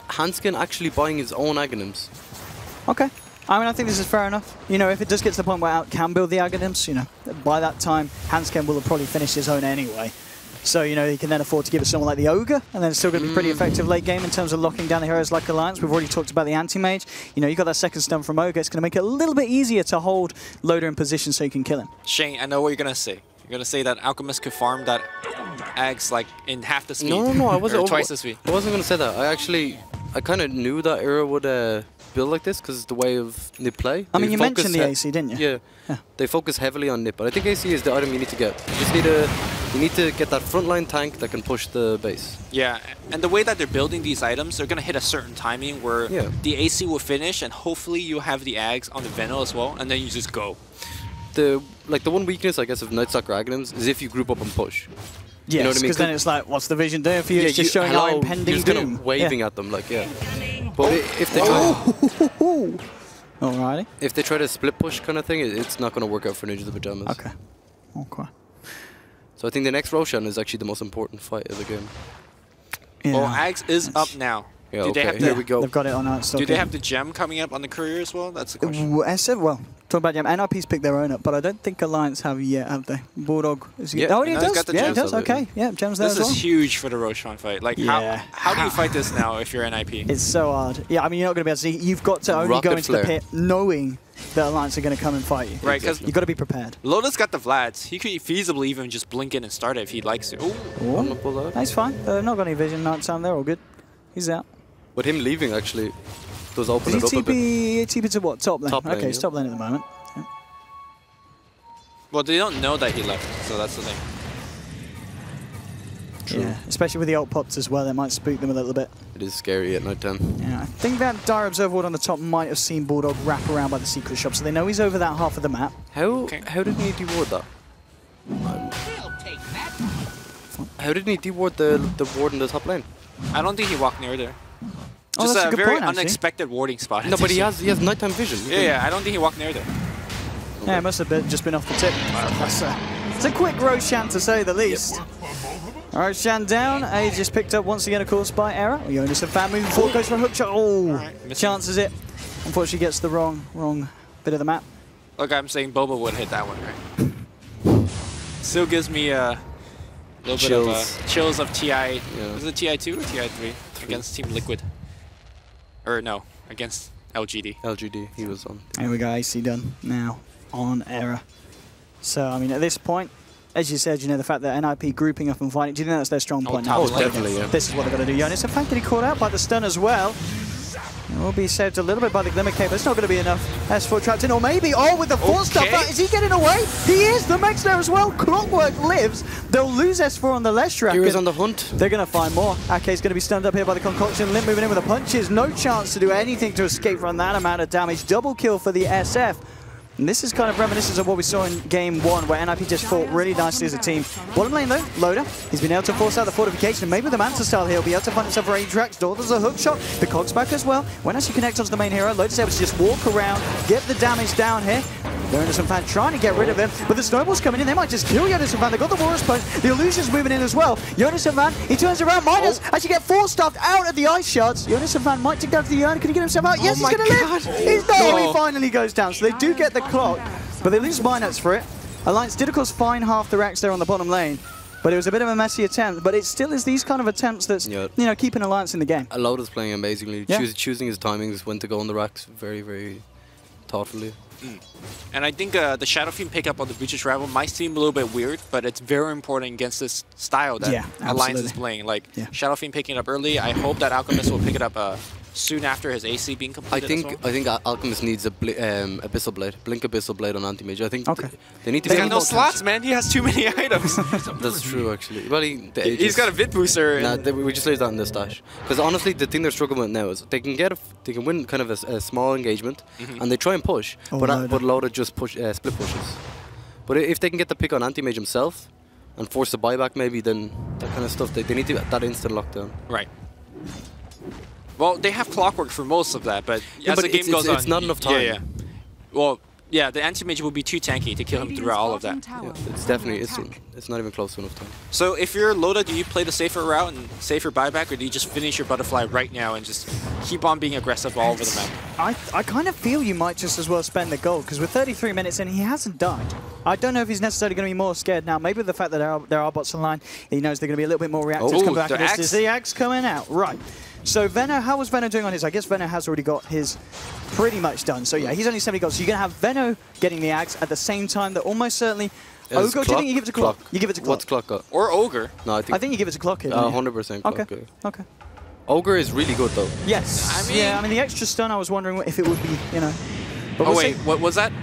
Hanskin actually buying his own Aghanims. Okay. I mean, I think this is fair enough. You know, if it does get to the point where Out can build the Aghanims, you know, by that time, Hanskin will have probably finished his own anyway. So, you know, he can then afford to give it to someone like the Ogre, and then it's still going to be pretty effective late game in terms of locking down the heroes like Alliance. We've already talked about the Anti-Mage. You know, you got that second stun from Ogre. It's going to make it a little bit easier to hold Loda in position so you can kill him. Shane, I know what you're going to say. You're going to say that Alchemist could farm that Ags like in half the speed. No, I wasn't. Or twice the speed. I wasn't going to say that. I kind of knew that Era would build like this because it's the way of NiP play. I mean, you mentioned the AC, didn't you? Yeah. They focus heavily on NiP, but I think AC is the item you need to get. You need to get that frontline tank that can push the base. Yeah, and the way that they're building these items, they're going to hit a certain timing where the AC will finish, and hopefully you have the Ags on the Venno as well, and then you just go. The one weakness, I guess, of Night Stalker Aghanims is if you group up and push. Yes, you know what I mean? Because then it's like, what's the vision doing for you? It's just showing our impending doom. You're waving at them, like, But if they try, alrighty. If they try to split push kind of thing, it's not going to work out for Ninjas in Pajamas. Okay. So I think the next Roshan is actually the most important fight of the game. Well, Ags is up now. Yeah, here we go. They've got it on Night Stalker. Do they have the gem coming up on the courier as well? That's the question. I said, well, talk about gem. NiP's picked their own up, but I don't think Alliance have yet, have they? Bulldog is he? Oh, he does. Got the yeah, he gems. does. Okay, yeah, gems there as well. This is huge for the Roshan fight. Like, how do you fight this now if you're NiP? It's so hard. Yeah, I mean, you're not going to be able to see. You've got to only go into the pit knowing that Alliance are going to come and fight you. Right, because you've got to be prepared. Loda's got the Vlads. He could feasibly even just blink in and start it if he likes to. Ooh. That's fine. Not got any vision. Night time. They're all good. He's out. But him leaving actually does open it up a bit. TP to what? Top lane? Top lane, okay, it's top lane at the moment. Well, they don't know that he left, so that's the thing. True. Yeah, especially with the ult pops as well, that might spook them a little bit. It is scary at night time. Yeah, I think that Dire Observer Ward on the top might have seen Bulldog wrap around by the secret shop, so they know he's over that half of the map. How did he deward that? How did he deward the ward in the top lane? I don't think he walked near there. Oh, Just that's a good very point, actually. unexpected warding spot. No, but he has nighttime vision. Yeah, I don't think he walked near there. Yeah, it must have just been off the tip. It's a quick Roshan to say the least. Alright, Shan down. A just picked up once again, of course, by error. Jonas and Fan moving forward, goes for a hook shot. Oh, chances it. Unfortunately, gets the wrong bit of the map. Look, I'm saying Boba would hit that one, right? Still gives me a little bit of chills of TI. Yeah. Was it TI2 or TI3 against Team Liquid? Or no, against LGD. LGD, he was on. There we go, AC done now on error. So, I mean, at this point, as you said, you know, the fact that NiP grouping up and fighting, do you think that's their strong point now? Oh, definitely, yeah. This is what they're going to do. Jonas, in fact, getting caught out by the stun as well. It will be saved a little bit by the Glimmer Cape, but it's not going to be enough. S4 trapped in, or maybe, with the force stuff, is he getting away? He is, the mech's there as well. Clockwork lives. They'll lose S4 on the Leshrac. Heroes on the hunt. They're going to find more. Ake's going to be stunned up here by the concoction. Limp moving in with the punches. No chance to do anything to escape from that amount of damage. Double kill for the SF. And this is kind of reminiscent of what we saw in Game 1, where NiP just fought really nicely as a team. Bottom lane, though, Loda. He's been able to force out the fortification, and maybe with the Manta style he'll be able to find himself a range tracks. There's a hook shot. The Cog's back as well. When as you connect onto the main hero, Loda's able to just walk around, get the damage down here. Jonas and Fan trying to get rid of him, but the snowball's coming in. They might just kill Jonas and Fan. They've got the Warriors punch. The illusion's moving in as well. Jonas and Fan, he turns around. Midas actually get force stuffed out of the ice shards. Jonas and Fan might take down to the urn. Can he get himself out? Yes, he's going to live. He's there. He finally goes down. So they do get the clock, but they lose Minus for it. Alliance did, of course, find half the racks there on the bottom lane, but it was a bit of a messy attempt. But it still is these kind of attempts that's, you know, keeping Alliance in the game. Loda's playing amazingly. Yeah. Choosing his timings, when to go on the racks, very, very thoughtfully. And I think the Shadow Fiend pickup on the Breacher's Rival might seem a little bit weird, but it's very important against this style that Alliance is playing. Like, Shadow Fiend picking it up early. I hope that Alchemist will pick it up soon after his AC being completed. I think Alchemist needs a Abyssal Blade, Blink Abyssal Blade on Anti-Mage. I think they need to. He's got no slots, man. He has too many items. That's true, actually. Well, he's got a Vid booster. Nah, we just leave that in the stash. Because honestly, the thing they're struggling with now is they can win kind of a small engagement, and they try and push, but Loda just split pushes. But if they can get the pick on Anti-Mage himself and force the buyback, maybe, then that kind of stuff, they need to get that instant lockdown. Right. Well, they have Clockwork for most of that, but as the game goes on, it's not enough time. Yeah. Well, yeah, the Anti-Mage will be too tanky to kill him throughout all of that. Yeah, it's definitely it's not even close to enough time. So if you're Loda, do you play the safer route and safer buyback, or do you just finish your butterfly right now and just keep on being aggressive all over the map? I kind of feel you might just as well spend the gold, because with 33 minutes in, he hasn't died. I don't know if he's necessarily going to be more scared now. Maybe the fact that there are bots online, he knows they're going to be a little bit more reactive. Come back to this. Is the axe coming out? Right. So Venno, how was Venno doing on his? I guess Venno has already got his pretty much done. So yeah, he's only 70 gold. So you're going to have Venno getting the axe at the same time that almost certainly Ogre, do you think you give it to Clock? You give it to Clock. What's Clock got? Or Ogre. No, I think you give it to Clock here. 100% Clock. Okay. Okay. Ogre is really good though. Yes. I mean the extra stun, I was wondering if it would be, you know. But what was that?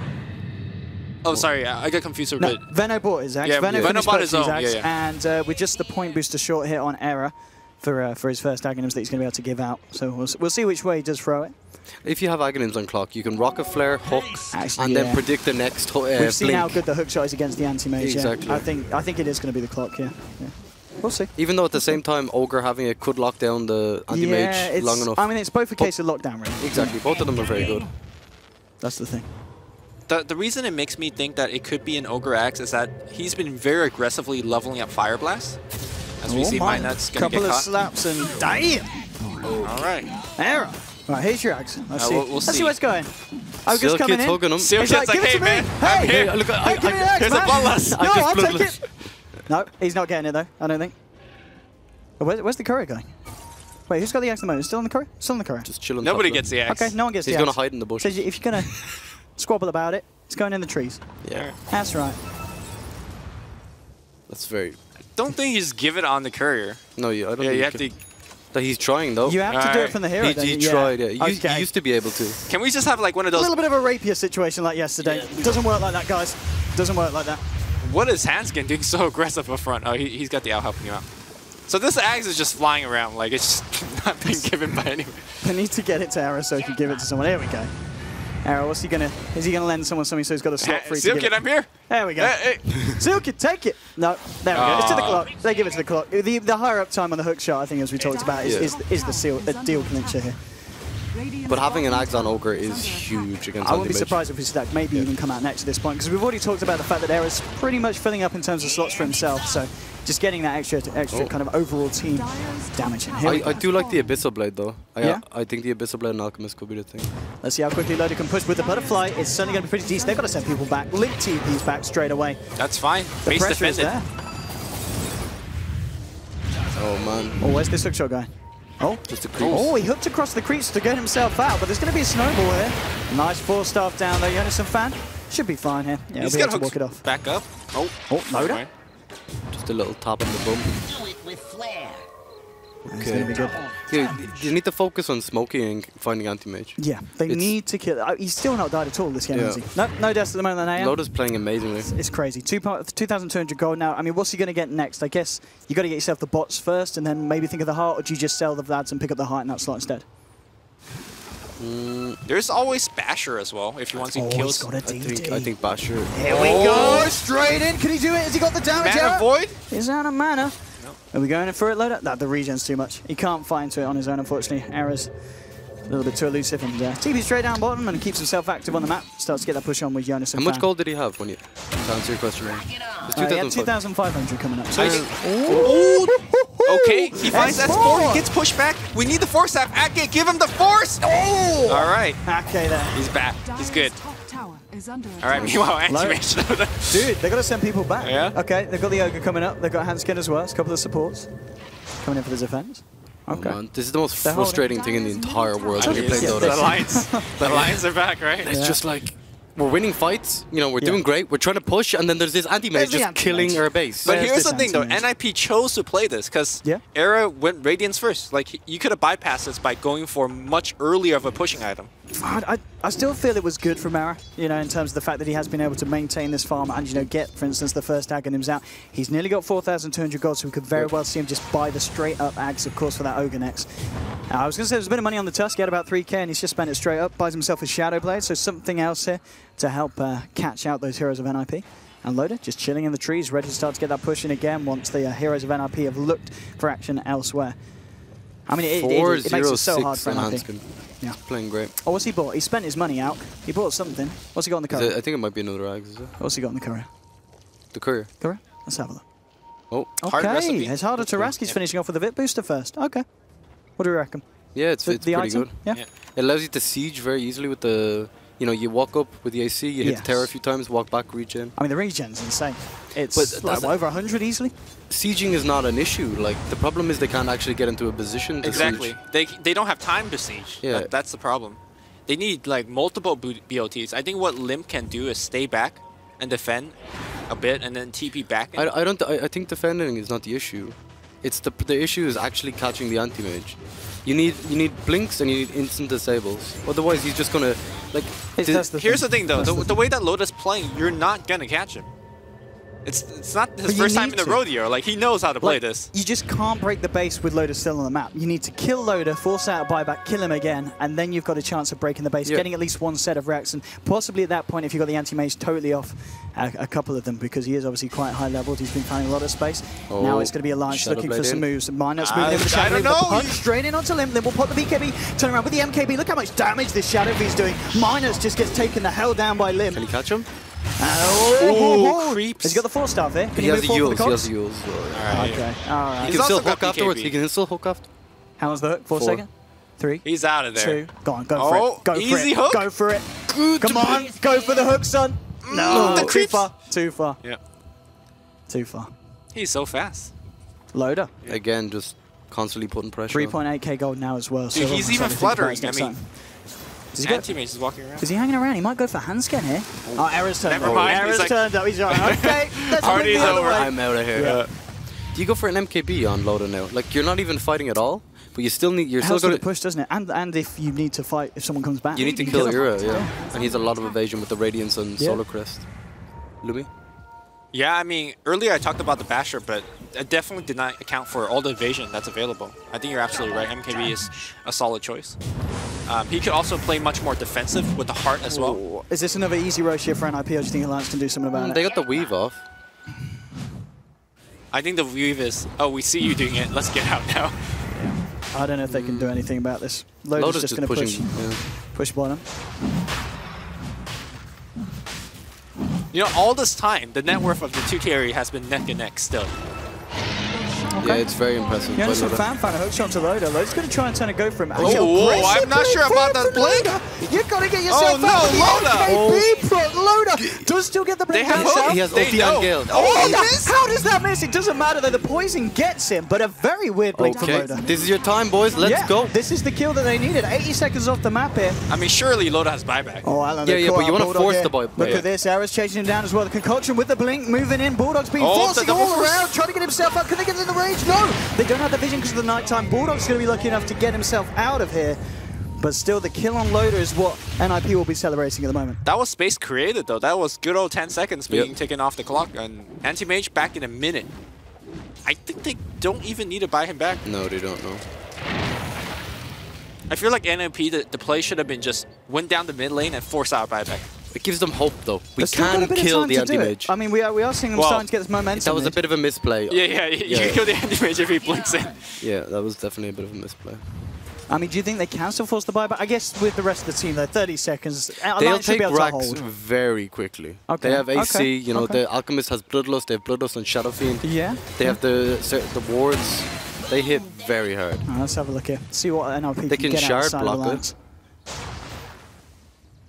Oh, sorry, I got confused a bit. Venno bought his axe. Yeah, Venno bought his own. Axe, and with just the point booster short hit on error for his first Aghanims that he's going to be able to give out. So we'll see which way he does throw it. If you have Aghanims on Clock, you can Rocket Flare, hook, and then predict the next We've seen how good the hook shot is against the Anti-Mage. Exactly. Yeah. I think it is going to be the Clock, yeah. We'll see. Even though at the same time, Ogre having it could lock down the Anti-Mage long enough. I mean, it's both a case of lockdown, really. Exactly. Both of them are very good. That's the thing. The reason it makes me think that it could be an Ogre Axe is that he's been very aggressively leveling up Fire Blast. As we see, Minut's going to get caught. Couple of slaps and damn! All right. Error. Right, here's your axe. Let's see. We'll see where it's going. Ogre's coming in. Hugging him. Seal Kid's like, hey man, hey, here. Look, give me the axe, here's a bloodlust. No, I'll take it. No, he's not getting it though, I don't think. Oh, where's the courier going? Wait, who's got the axe at the moment? Still in the courier? Still in the courier. Just chilling. Nobody gets the axe. Okay, no one gets the axe. He's going to hide in the bush. So if you're going to squabble about it, it's going in the trees. Yeah. That's right. That's very... I don't think you just give it on the courier. No, I don't think you have to... That he's trying though. You have to do it from the hero. He tried, yeah. He used to be able to. Can we just have like one of those... A little bit of a rapier situation like yesterday. Yeah. It doesn't work like that, guys. Doesn't work like that. What is Hanskin doing so aggressive up front? Oh, he's got the out helping you out. So this Axe is just flying around, like it's just not being given by anyone. They need to get it to Arrow so he can give it to someone. There we go. Arrow, what's he gonna? Is he gonna lend someone something so he's got a slot free? Silkid, I'm here. There we go. Hey. Silkid, take it. No, there we go. It's to the clock. They give it to the clock. The higher up time on the hook shot, I think, as we talked about, is the deal clincher here. But having an Axe on Ogre is huge against I wouldn't be surprised if his stack maybe even come out next at this point, because we've already talked about the fact that Arrow's pretty much filling up in terms of slots for himself. So just getting that extra kind of overall team damage. I do like the Abyssal Blade though. Yeah? I think the Abyssal Blade and Alchemist could be the thing. Let's see how quickly Loda can push with the Butterfly. It's certainly going to be pretty decent. They've got to send people back. Link TP's back straight away. That's fine. The Base pressure is defended. there. Oh man. Oh, where's this hookshot guy? Oh, just a creep. Oh, he hooked across the creeps to get himself out, but there's going to be a snowball here. Nice 4-staff down there. Jonathan fan should be fine here. Yeah, he'll be able to walk it off. Back up. Oh, Loda. Just a little tap on the bum. Do it with flair. It's going to be good. Yeah, you need to focus on smoking and finding anti-mage. Yeah, they need to kill. He's still not died at all this game, has he? No deaths at the moment. Loda's playing amazingly. It's crazy. 2,200 gold now. I mean, what's he going to get next? I guess you got to get yourself the bots first, and then maybe think of the heart, or do you just sell the Vlads and pick up the heart in that slot instead? There's always Basher as well if you want to kill. Got a DD. I think Basher. Here we go. Straight in. Can he do it? Has he got the damage? Mana Void? He's out of mana. Are we going in for it, Loda? No, the regen's too much. He can't find to it on his own, unfortunately. Arrow's a little bit too elusive, and TP straight down bottom and keeps himself active on the map. Starts to get that push on with Jonas. How much gold did he have when you to answer your question? He had 2,500 coming up. So okay, he finds S4, he gets pushed back. We need the force app. Ake, give him the force! Oh! All right. Okay, there. He's back. He's good. All right, meanwhile, anti-mage. Dude, they got to send people back. Yeah? Okay, they've got the Ogre coming up. They've got Hanskin as well. It's a couple of supports coming in for the defense. Okay. Oh man, this is the most frustrating thing in the entire world when you play Dota. The Lions are back, right? It's just like, we're winning fights, you know, we're doing great, we're trying to push, and then there's this anti-mage just killing our base. But here's the thing though, NiP chose to play this because Era went Radiance first. Like, you could have bypassed this by going for much earlier of a pushing item. I still feel it was good from Ara, you know, in terms of the fact that he has been able to maintain this farm and, you know, get, for instance, the first Aghanims out. He's nearly got 4,200 gold, so we could very well see him just buy the straight-up Aghs, of course, for that Ogre next. I was going to say there's a bit of money on the Tusk. He had about 3k, and he's just spent it straight up. Buys himself a Shadow Blade, so something else here to help catch out those heroes of NiP. And Loda just chilling in the trees, ready to start to get that push in again once the heroes of NiP have looked for action elsewhere. I mean, it makes it so hard for NiP. Yeah. Playing great. Oh, what's he bought? He spent his money out. He bought something. What's he got on the courier? I think it might be another Aghs, is it? What's he got on the courier? The courier. Courier? Let's have a look. Oh. Okay, it's harder to Rask. He's finishing off with a VIP booster first. Okay. What do you reckon? Yeah, it's pretty good. Yeah. It allows you to siege very easily with the... You know, you walk up with the AC, you hit the tower a few times, walk back, regen. I mean, the regen's insane. It's like over 100 easily. Sieging is not an issue. Like, the problem is they can't actually get into a position to siege. They don't have time to siege. Yeah. That's the problem. They need, like, multiple BOTs. I think what Limp can do is stay back and defend a bit and then TP back. I think defending is not the issue. It's the issue is actually catching the anti-mage. You need blinks and you need instant disables. Otherwise, he's just gonna like. Here's the thing, though. The way that Loda's playing, you're not gonna catch him. It's not his first time in the rodeo. Like, he knows how to play this. You just can't break the base with Loda still on the map. You need to kill Loda, force out a buyback, kill him again, and then you've got a chance of breaking the base, getting at least one set of Rex, and possibly at that point, if you've got the anti-mage totally off a couple of them, because he is obviously quite high leveled. He's been finding a lot of space. Now it's going to be Alliance looking for some moves. Minus moving over the Shadow. The punch straight in onto Limp. Then we'll pop the BKB, turn around with the MKB. Look how much damage this Shadow V's doing. Minus just gets taken the hell down by Limp. Can he catch him? Creeps. Has he got the 4-staff there? Can he has the Yules. He has the Yules. Alright. Okay. Alright. He can still hook afterwards. He can still hook after. How long's the hook? 4 seconds? 3. He's out of there. 2. Go on, go for it. Go for it. Hook. Go for it. Come on, go for the hook, son. No, too far. Too far. Yeah. Too far. He's so fast. Loda. Again, just constantly putting pressure. 3.8k gold now as well. Dude, so he's even fluttering. I mean, anti-mage is walking around. Is he hanging around? He might go for Hanskin here. Oh, Era's turned up. Never mind. Era's turned up. He's all right. Okay, let's party's over. I'm out of here. Yeah. Do you go for an MKB on Loda now? Like, you're not even fighting at all, but you still need. You're still going to push, doesn't it? And if you need to fight, if someone comes back, you need to kill Era. Yeah. And he's a lot of evasion with the Radiance and Solar Crest. Lumi? Yeah, I mean, earlier I talked about the Basher, but it definitely did not account for all the evasion that's available. I think you're absolutely right. MKB is a solid choice. He could also play much more defensive with the heart as well. Ooh. Is this another easy rush here for NiP, or do you think Alliance can do something about it? They got the weave off. I think the weave is, oh, we see you doing it. Let's get out now. I don't know if they can do anything about this. Loda's just going to push bottom. You know, all this time, the net worth of the two carry has been neck and neck still. Okay. Yeah, it's very impressive. Yeah, some fan a hook shot to Loda. Loda's going to try and turn a go for him. Oh, I'm not sure about that blink. You've got to get yourself out. Loda does still get the blink. He has ulti on Gale. How does that miss? It doesn't matter though. The poison gets him, but a very weird blink from Loda. This is your time, boys. Let's go. This is the kill that they needed. 80 seconds off the map here. I mean, surely Loda has buyback. Oh, Alan, yeah, but you want to force the buyback. Look at this. Ara's chasing him down as well. The concoction with the blink moving in. Bulldog's being forcing all around, trying to get himself up. Can they get in the range? No. They don't have the vision because of the nighttime. Bulldog's going to be lucky enough to get himself out of here. But still, the kill on Loda is what NiP will be celebrating at the moment. That was space created, though. That was good old 10 seconds being taken off the clock. And Anti-Mage back in a minute. I think they don't even need to buy him back. No, they don't know. I feel like NiP, the play should have been just went down the mid lane and force out buyback. It gives them hope, though. We can kill the anti-mage. I mean, we are seeing them starting to get this momentum. That was a bit of a misplay. Yeah, you can kill the anti-mage if he blinks in. Yeah, that was definitely a bit of a misplay. I mean, do you think they can still force the buyback? I guess with the rest of the team, though, 30 seconds. They'll take racks very quickly. Okay. They have AC, you know, the Alchemist has Bloodlust, they have Bloodlust on Shadow Fiend. Yeah. They have the wards. They hit very hard. Right, let's have a look here. See what NiP they can get shard outside block of the lines.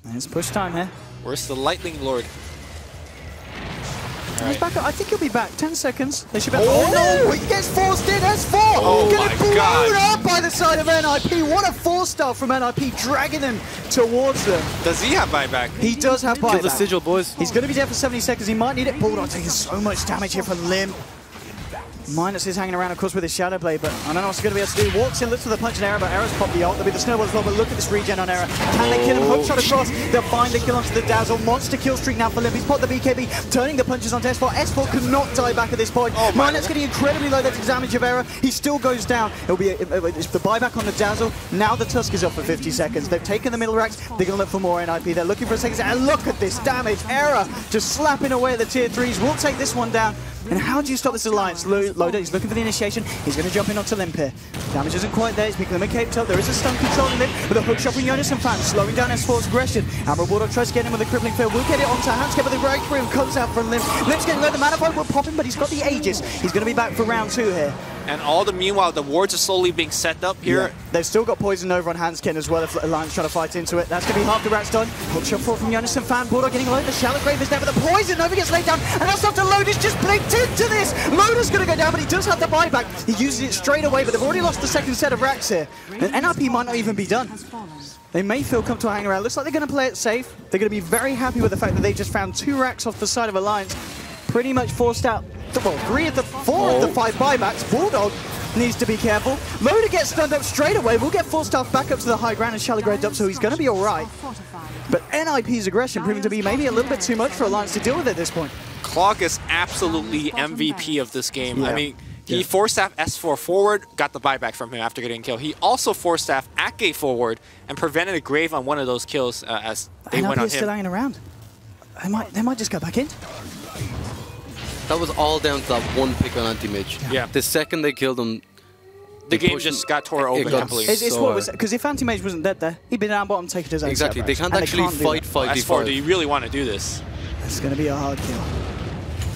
It's push time here. Where's the Lightning Lord? He's back up. I think he'll be back. 10 seconds. They should be. Oh no! He gets forced in. S4. Oh getting blown up by the side of NiP. What a 4-star from NiP, dragging them towards them. Does he have buyback? He does have buyback. Kill the sigil, boys. He's going to be dead for 70 seconds. He might need it. Bulldog taking so much damage here from Lim. Minus is hanging around, of course, with his Shadow Blade, but I don't know what he's going to be able to do. Walks in, looks for the punch and Era, but Era's popped the ult. There'll be the snowball as well, but look at this regen on Era. Can they kill him? Hook shot across. They'll find the kill onto the Dazzle. Monster kill streak now for Lim. He's popped the BKB, turning the punches onto S4. S4 cannot die back at this point. Minus getting incredibly low. That's the damage of Era. He still goes down. It'll be it's the buyback on the Dazzle. Now the Tusk is up for 50 seconds. They've taken the middle racks. They're going to look for more NiP. They're looking for a second. And look at this damage. Era just slapping away at the tier 3s. We'll take this one down. And how do you stop this alliance? Loda, he's looking for the initiation. He's going to jump in onto Limp here. Damage isn't quite there. He's being caped up. There is a stun controlling Limp with a hook shot from Jonas and Fan, slowing down S4's aggression. Admiral Bulldog tries to get him with a crippling field. We'll get it onto Hands, but the break through him comes out from Limp. Limp's getting low. The Manifold will pop him, but he's got the Aegis. He's going to be back for round 2 here. And meanwhile, the wards are slowly being set up here. Yeah. They've still got poison over on Hanskin as well if Alliance trying to fight into it. That's going to be half the rats done. Hook shot forward from Jonas and Fan. Bulldog getting low. The Shallow Grave is there, but the poison Nova gets laid down. And that's after Loda's just blinked into this. Loda's going to go down, but he does have the buyback. He uses it straight away, but they've already lost the second set of racks here. And NiP might not even be done. They may feel comfortable hanging around. Looks like they're going to play it safe. They're going to be very happy with the fact that they just found 2 racks off the side of Alliance. Pretty much forced out, well, 4 of the 5 buybacks. Bulldog needs to be careful. Loda gets stunned up straight away. We'll get 4 staff back up to the high ground and Shallow Grade up, so he's going to be all right. But NiP's aggression proving to be maybe a little bit too much for Alliance to deal with at this point. Clock is absolutely MVP of this game. Yeah. I mean, he force-staffed S4 forward, got the buyback from him after getting killed. He also force-staffed Ake forward and prevented a grave on one of those kills as they went on him. Still hanging around. They might just go back in. That was all down to that one pick on Anti-Mage. Yeah. The second they killed him, the game just got tore open completely. It's what was because if Anti-Mage wasn't dead there, he'd been down bottom taking his own. Exactly. They can't actually fight 5v4. Do you really want to do this? It's going to be a hard kill.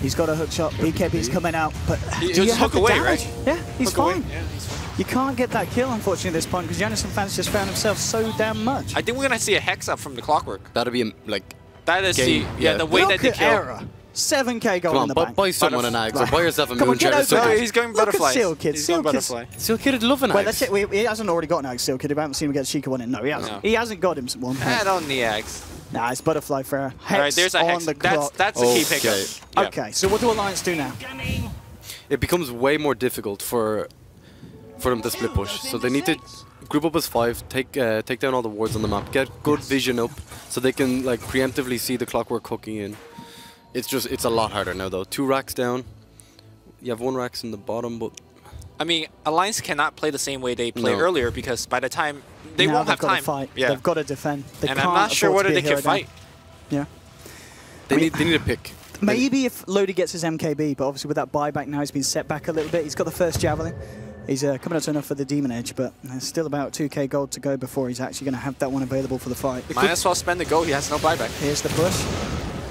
He's got a hook shot. BKB's coming out, but do you have hook away, right? Yeah, he's fine. Yeah, he's fine. You can't get that kill, unfortunately, at this point, because Jonas and Fans just found himself so damn much. I think we're going to see a hex up from the Clockwork. That'd be like. That is the way that they kill. Era. 7k gold in the bank. Buy someone an Axe or buy yourself a Moonshot. No, he's going Butterfly. Seal Kid. Seal Butterfly. Seal Kid would love an Axe. Well, that's it. He hasn't already got an Axe, Seal Kid. We haven't seen him get a Sheikah one in. No, he hasn't. No. He hasn't got him one. I don't need Axe. Nah, it's Butterfly for a hex. All right, there's a hex. That's the key pickup. Yeah. Okay, so what do Alliance do now? It becomes way more difficult for them to split push. So they need to group up as 5, take down all the wards on the map, get good vision up, so they can like preemptively see the Clockwork hooking in. It's a lot harder now though. 2 racks down. You have 1 racks in the bottom, but I mean, Alliance cannot play the same way they played earlier because by the time they won't have time. Fight. Yeah, they've got to defend. They and I'm not sure whether they can fight. Yeah, they need a pick. Maybe if Lodi gets his MKB, but obviously with that buyback now, he's been set back a little bit. He's got the first javelin. He's coming up to enough for the Demon Edge, but there's still about 2k gold to go before he's actually going to have that one available for the fight. Might as well spend the gold. He has no buyback. Here's the push.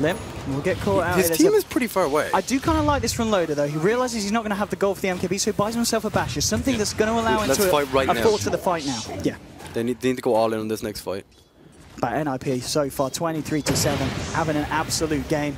Limp will get caught out. His team is pretty far away. I do kind of like this from Loda, though. He realizes he's not going to have the gold for the MKB, so he buys himself a bash. It's something that's going to allow him to afford to the fight now. Yeah. They need to go all in on this next fight. But NiP so far, 23-7, having an absolute game.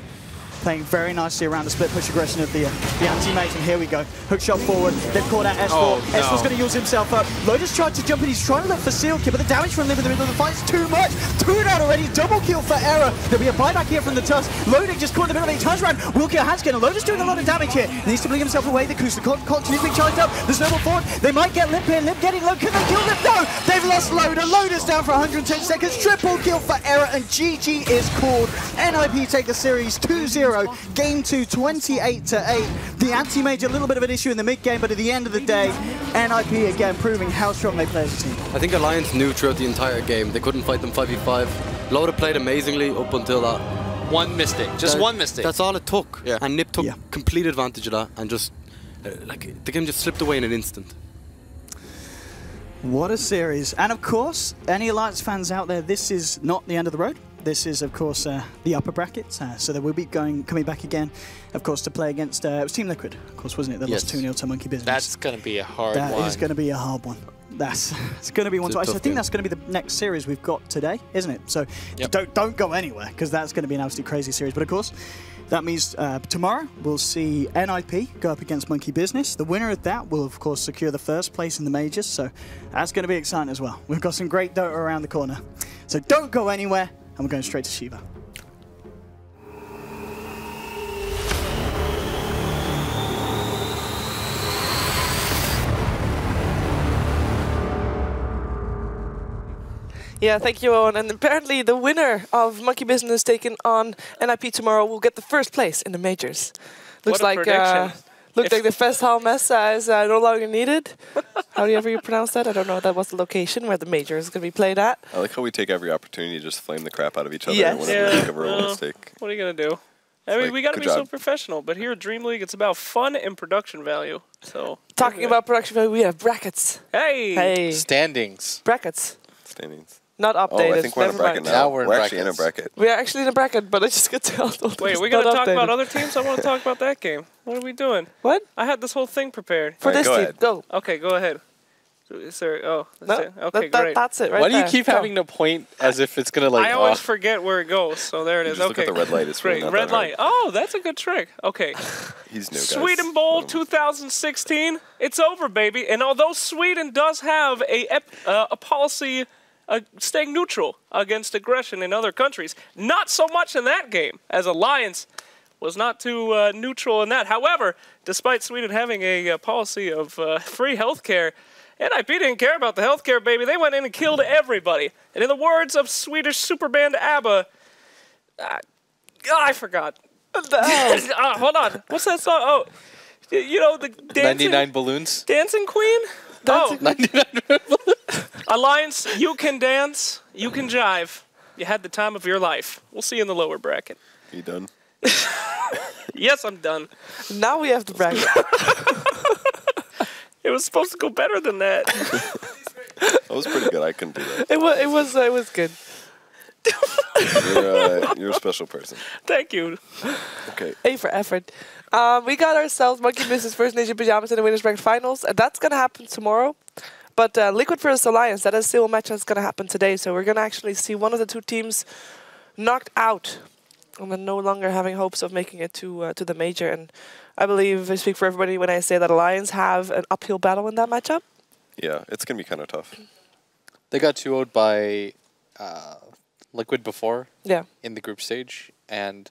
Playing very nicely around the split push aggression of the anti-mate, and here we go. Hook shot forward, they've caught out S4. Oh, no. S4's going to use himself up. Loda's tried to jump in, he's trying to look for seal kill, but the damage from Limp in the middle of the fight is too much. 2 down already, double kill for Error. There'll be a buyback here from the Tusk. Loda just caught in the middle of it, he turns around, will kill Hanskin, and Loda's doing a lot of damage here. He needs to bring himself away, the Kusa continues being charged up, the snowball forward, they might get Limp here, Limp getting low, can they kill Limp? No! They've lost Loda, Loda's down for 110 seconds, triple kill for Error, and GG is called. NiP take the series 2-0, game 2, 28-8. The anti-mage a little bit of an issue in the mid-game, but at the end of the day, NiP again proving how strong they play as a team. I think Alliance knew throughout the entire game they couldn't fight them 5v5. Loda played amazingly up until that. One mistake, just one mistake. That's all it took. Yeah. And NiP took complete advantage of that and just, like, the game just slipped away in an instant. What a series. And of course, any Alliance fans out there, this is not the end of the road. This is, of course, the upper brackets, so they will be coming back again, of course, to play against, it was Team Liquid, of course, wasn't it? They lost 2-0 to Monkey Business. That's going to be a hard one. That is going to be a hard one. It's going to be one. I think that's going to be the next series we've got today, isn't it? So don't go anywhere, because that's going to be an absolutely crazy series. But of course, that means tomorrow we'll see NiP go up against Monkey Business. The winner of that will, of course, secure the first place in the majors. So that's going to be exciting as well. We've got some great Dota around the corner. So don't go anywhere. And we're going straight to Shiva. Yeah, thank you, Owen. And apparently the winner of Monkey Business taking on NiP tomorrow will get the first place in the majors. Looks like like the Festhal Messa is no longer needed. However you pronounce that, I don't know. That was the location where the major is going to be played at. I like how we take every opportunity to just flame the crap out of each other whenever we make a real mistake. What are you going to do? I mean, we got to be so professional, but here at DreamLeague, it's about fun and production value. So talking about production value, we have brackets. Hey! Standings. Brackets. Standings. Not updated. Oh, I think we're in a bracket now. We're actually in a bracket. We are actually in a bracket, but I just get to Wait, we're going to talk about other teams? I want to talk about that game. What are we doing? What? I had this whole thing prepared. For this team, go. Okay, go ahead. Sir, that's it. Okay, great. That's it right Why there. do you keep having to point as if it's going to like... I always forget where it goes, so there it is. Just look at the red light. It's great. Really red light. Oh, that's a good trick. Okay. He's new, guys. Sweden Bowl 2016. It's over, baby. And although Sweden does have a policy staying neutral against aggression in other countries, not so much in that game, as Alliance was not too neutral in that. However, despite Sweden having a policy of free healthcare, NiP didn't care about the healthcare, baby. They went in and killed everybody. And in the words of Swedish superband ABBA, I forgot. Hold on. What's that song? Oh, you know, the dancing... 99 Balloons? Dancing Queen? Oh, 99 Balloons. Alliance, you can dance, you can jive. You had the time of your life. We'll see you in the lower bracket. You done? Yes, I'm done. Now we have the bracket. It was supposed to go better than that. That was pretty good. I couldn't do that. It was good. You're a special person. Thank you. Okay. A for effort. We got ourselves Monkey Business First Nation Pajamas in the Winners Bracket Finals, and that's going to happen tomorrow. But Liquid versus Alliance, that is still a match that's going to happen today. So we're going to actually see one of the two teams knocked out, and then no longer having hopes of making it to the major. And I believe I speak for everybody when I say that Alliance have an uphill battle in that matchup. Yeah, it's going to be kind of tough. They got 2-0'd by Liquid before in the group stage. And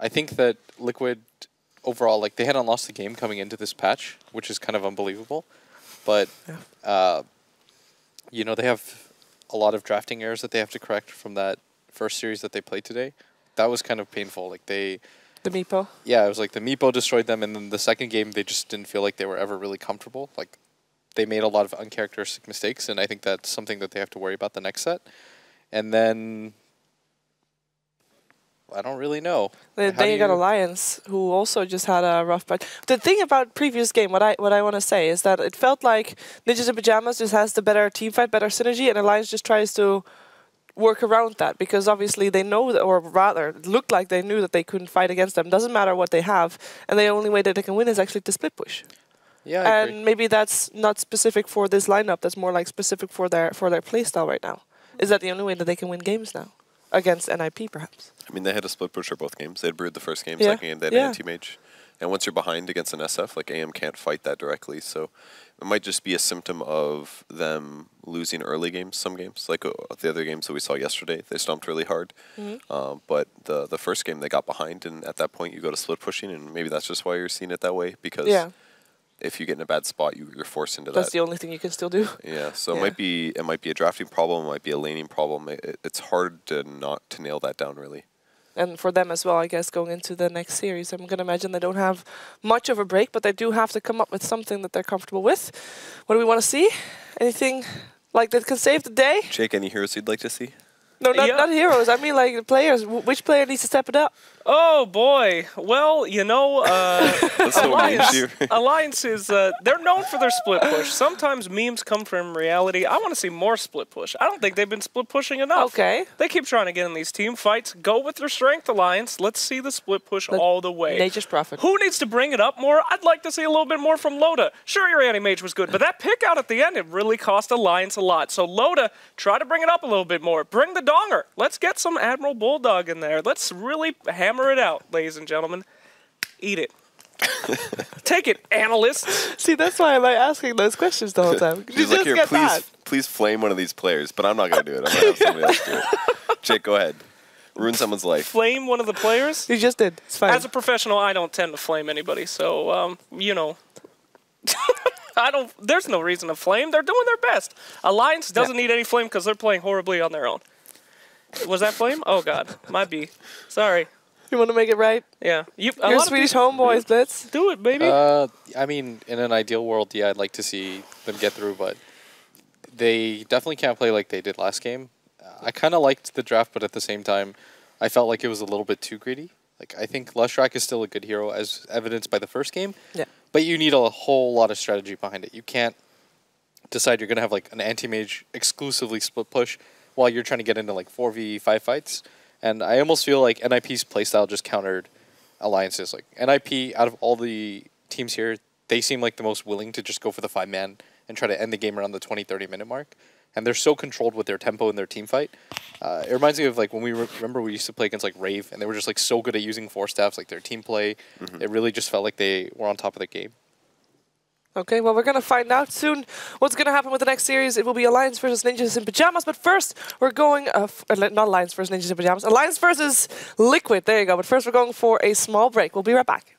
I think that Liquid overall, like, they hadn't lost the game coming into this patch, which is kind of unbelievable. But, you know, they have a lot of drafting errors that they have to correct from that first series that they played today. That was kind of painful. Like, they The Meepo? Yeah, it was like the Meepo destroyed them, and then the second game, they just didn't feel like they were ever really comfortable. Like, they made a lot of uncharacteristic mistakes, and I think that's something that they have to worry about the next set. And then... I don't really know. Then you got Alliance, who also just had a rough patch. The thing about previous game, what I want to say is that it felt like Ninjas in Pajamas just has the better team fight, better synergy, and Alliance just tries to work around that because obviously they know, that, or rather, it looked like they knew that they couldn't fight against them. Doesn't matter what they have, and the only way that they can win is actually to split push. Yeah, I agree. And maybe that's not specific for this lineup. That's more like specific for their playstyle right now. Is that the only way that they can win games now? Against NiP, perhaps. I mean, they had a split pusher both games. They had brewed the first game, second game they had an anti-mage. And once you're behind against an SF, like AM can't fight that directly. So it might just be a symptom of them losing early games, some games. Like the other games that we saw yesterday, they stomped really hard. But the first game, they got behind, and at that point, you go to split pushing, and maybe that's just why you're seeing it that way. Because if you get in a bad spot, you're forced into that. That's the only thing you can still do. Yeah, so it might be a drafting problem, it might be a laning problem. It's hard to not to nail that down, really. And for them as well, I guess, going into the next series, I'm going to imagine they don't have much of a break, but they do have to come up with something that they're comfortable with. What do we want to see? Anything like that can save the day? Jake, any heroes you'd like to see? No, not heroes. I mean, like, the players. Which player needs to step it up? Oh, boy. Well, you know, Alliance is, they're known for their split push. Sometimes memes come from reality. I want to see more split push. I don't think they've been split pushing enough. Okay. They keep trying to get in these team fights. Go with their strength, Alliance. Let's see the split push all the way. Nature's prophet. Who needs to bring it up more? I'd like to see a little bit more from Loda. Sure, your anti-mage was good, but that pick out at the end, it really cost Alliance a lot. So Loda, try to bring it up a little bit more. Bring the donger. Let's get some Admiral Bulldog in there. Let's really hammer it out, ladies and gentlemen. Eat it. Take it, analysts. See, that's why I'm asking those questions the whole time. She's like, here, please flame one of these players, but I'm not going to do it. I'm going to have somebody else do it. Jake, go ahead. Ruin someone's life. Flame one of the players? You just did. It's fine. As a professional, I don't tend to flame anybody, so, you know. There's no reason to flame. They're doing their best. Alliance doesn't need any flame because they're playing horribly on their own. Was that flame? Oh, God. Might be. Sorry. You want to make it right? Yeah. You're Swedish homeboys, Blitz. Do it, baby. I mean, in an ideal world, yeah, I'd like to see them get through, but they definitely can't play like they did last game. I kind of liked the draft, but at the same time, I felt like it was a little bit too greedy. Like, I think Lustrak is still a good hero, as evidenced by the first game. Yeah. But you need a whole lot of strategy behind it. You can't decide you're going to have, like, an anti-mage exclusively split push while you're trying to get into, like, 4v5 fights. And I almost feel like NiP's playstyle just countered Alliance's. Like, NiP, out of all the teams here, they seem like the most willing to just go for the 5-man and try to end the game around the 20-30 minute mark. And they're so controlled with their tempo and their team fight. It reminds me of, like, when we remember we used to play against, like, Rave, and they were just, like, so good at using force staffs, like, their team play. It really just felt like they were on top of the game. Okay, well, we're going to find out soon what's going to happen with the next series. It will be Alliance versus Ninjas in Pajamas. But first, we're going... not Alliance versus Ninjas in Pajamas. Alliance versus Liquid. There you go. But first, we're going for a small break. We'll be right back.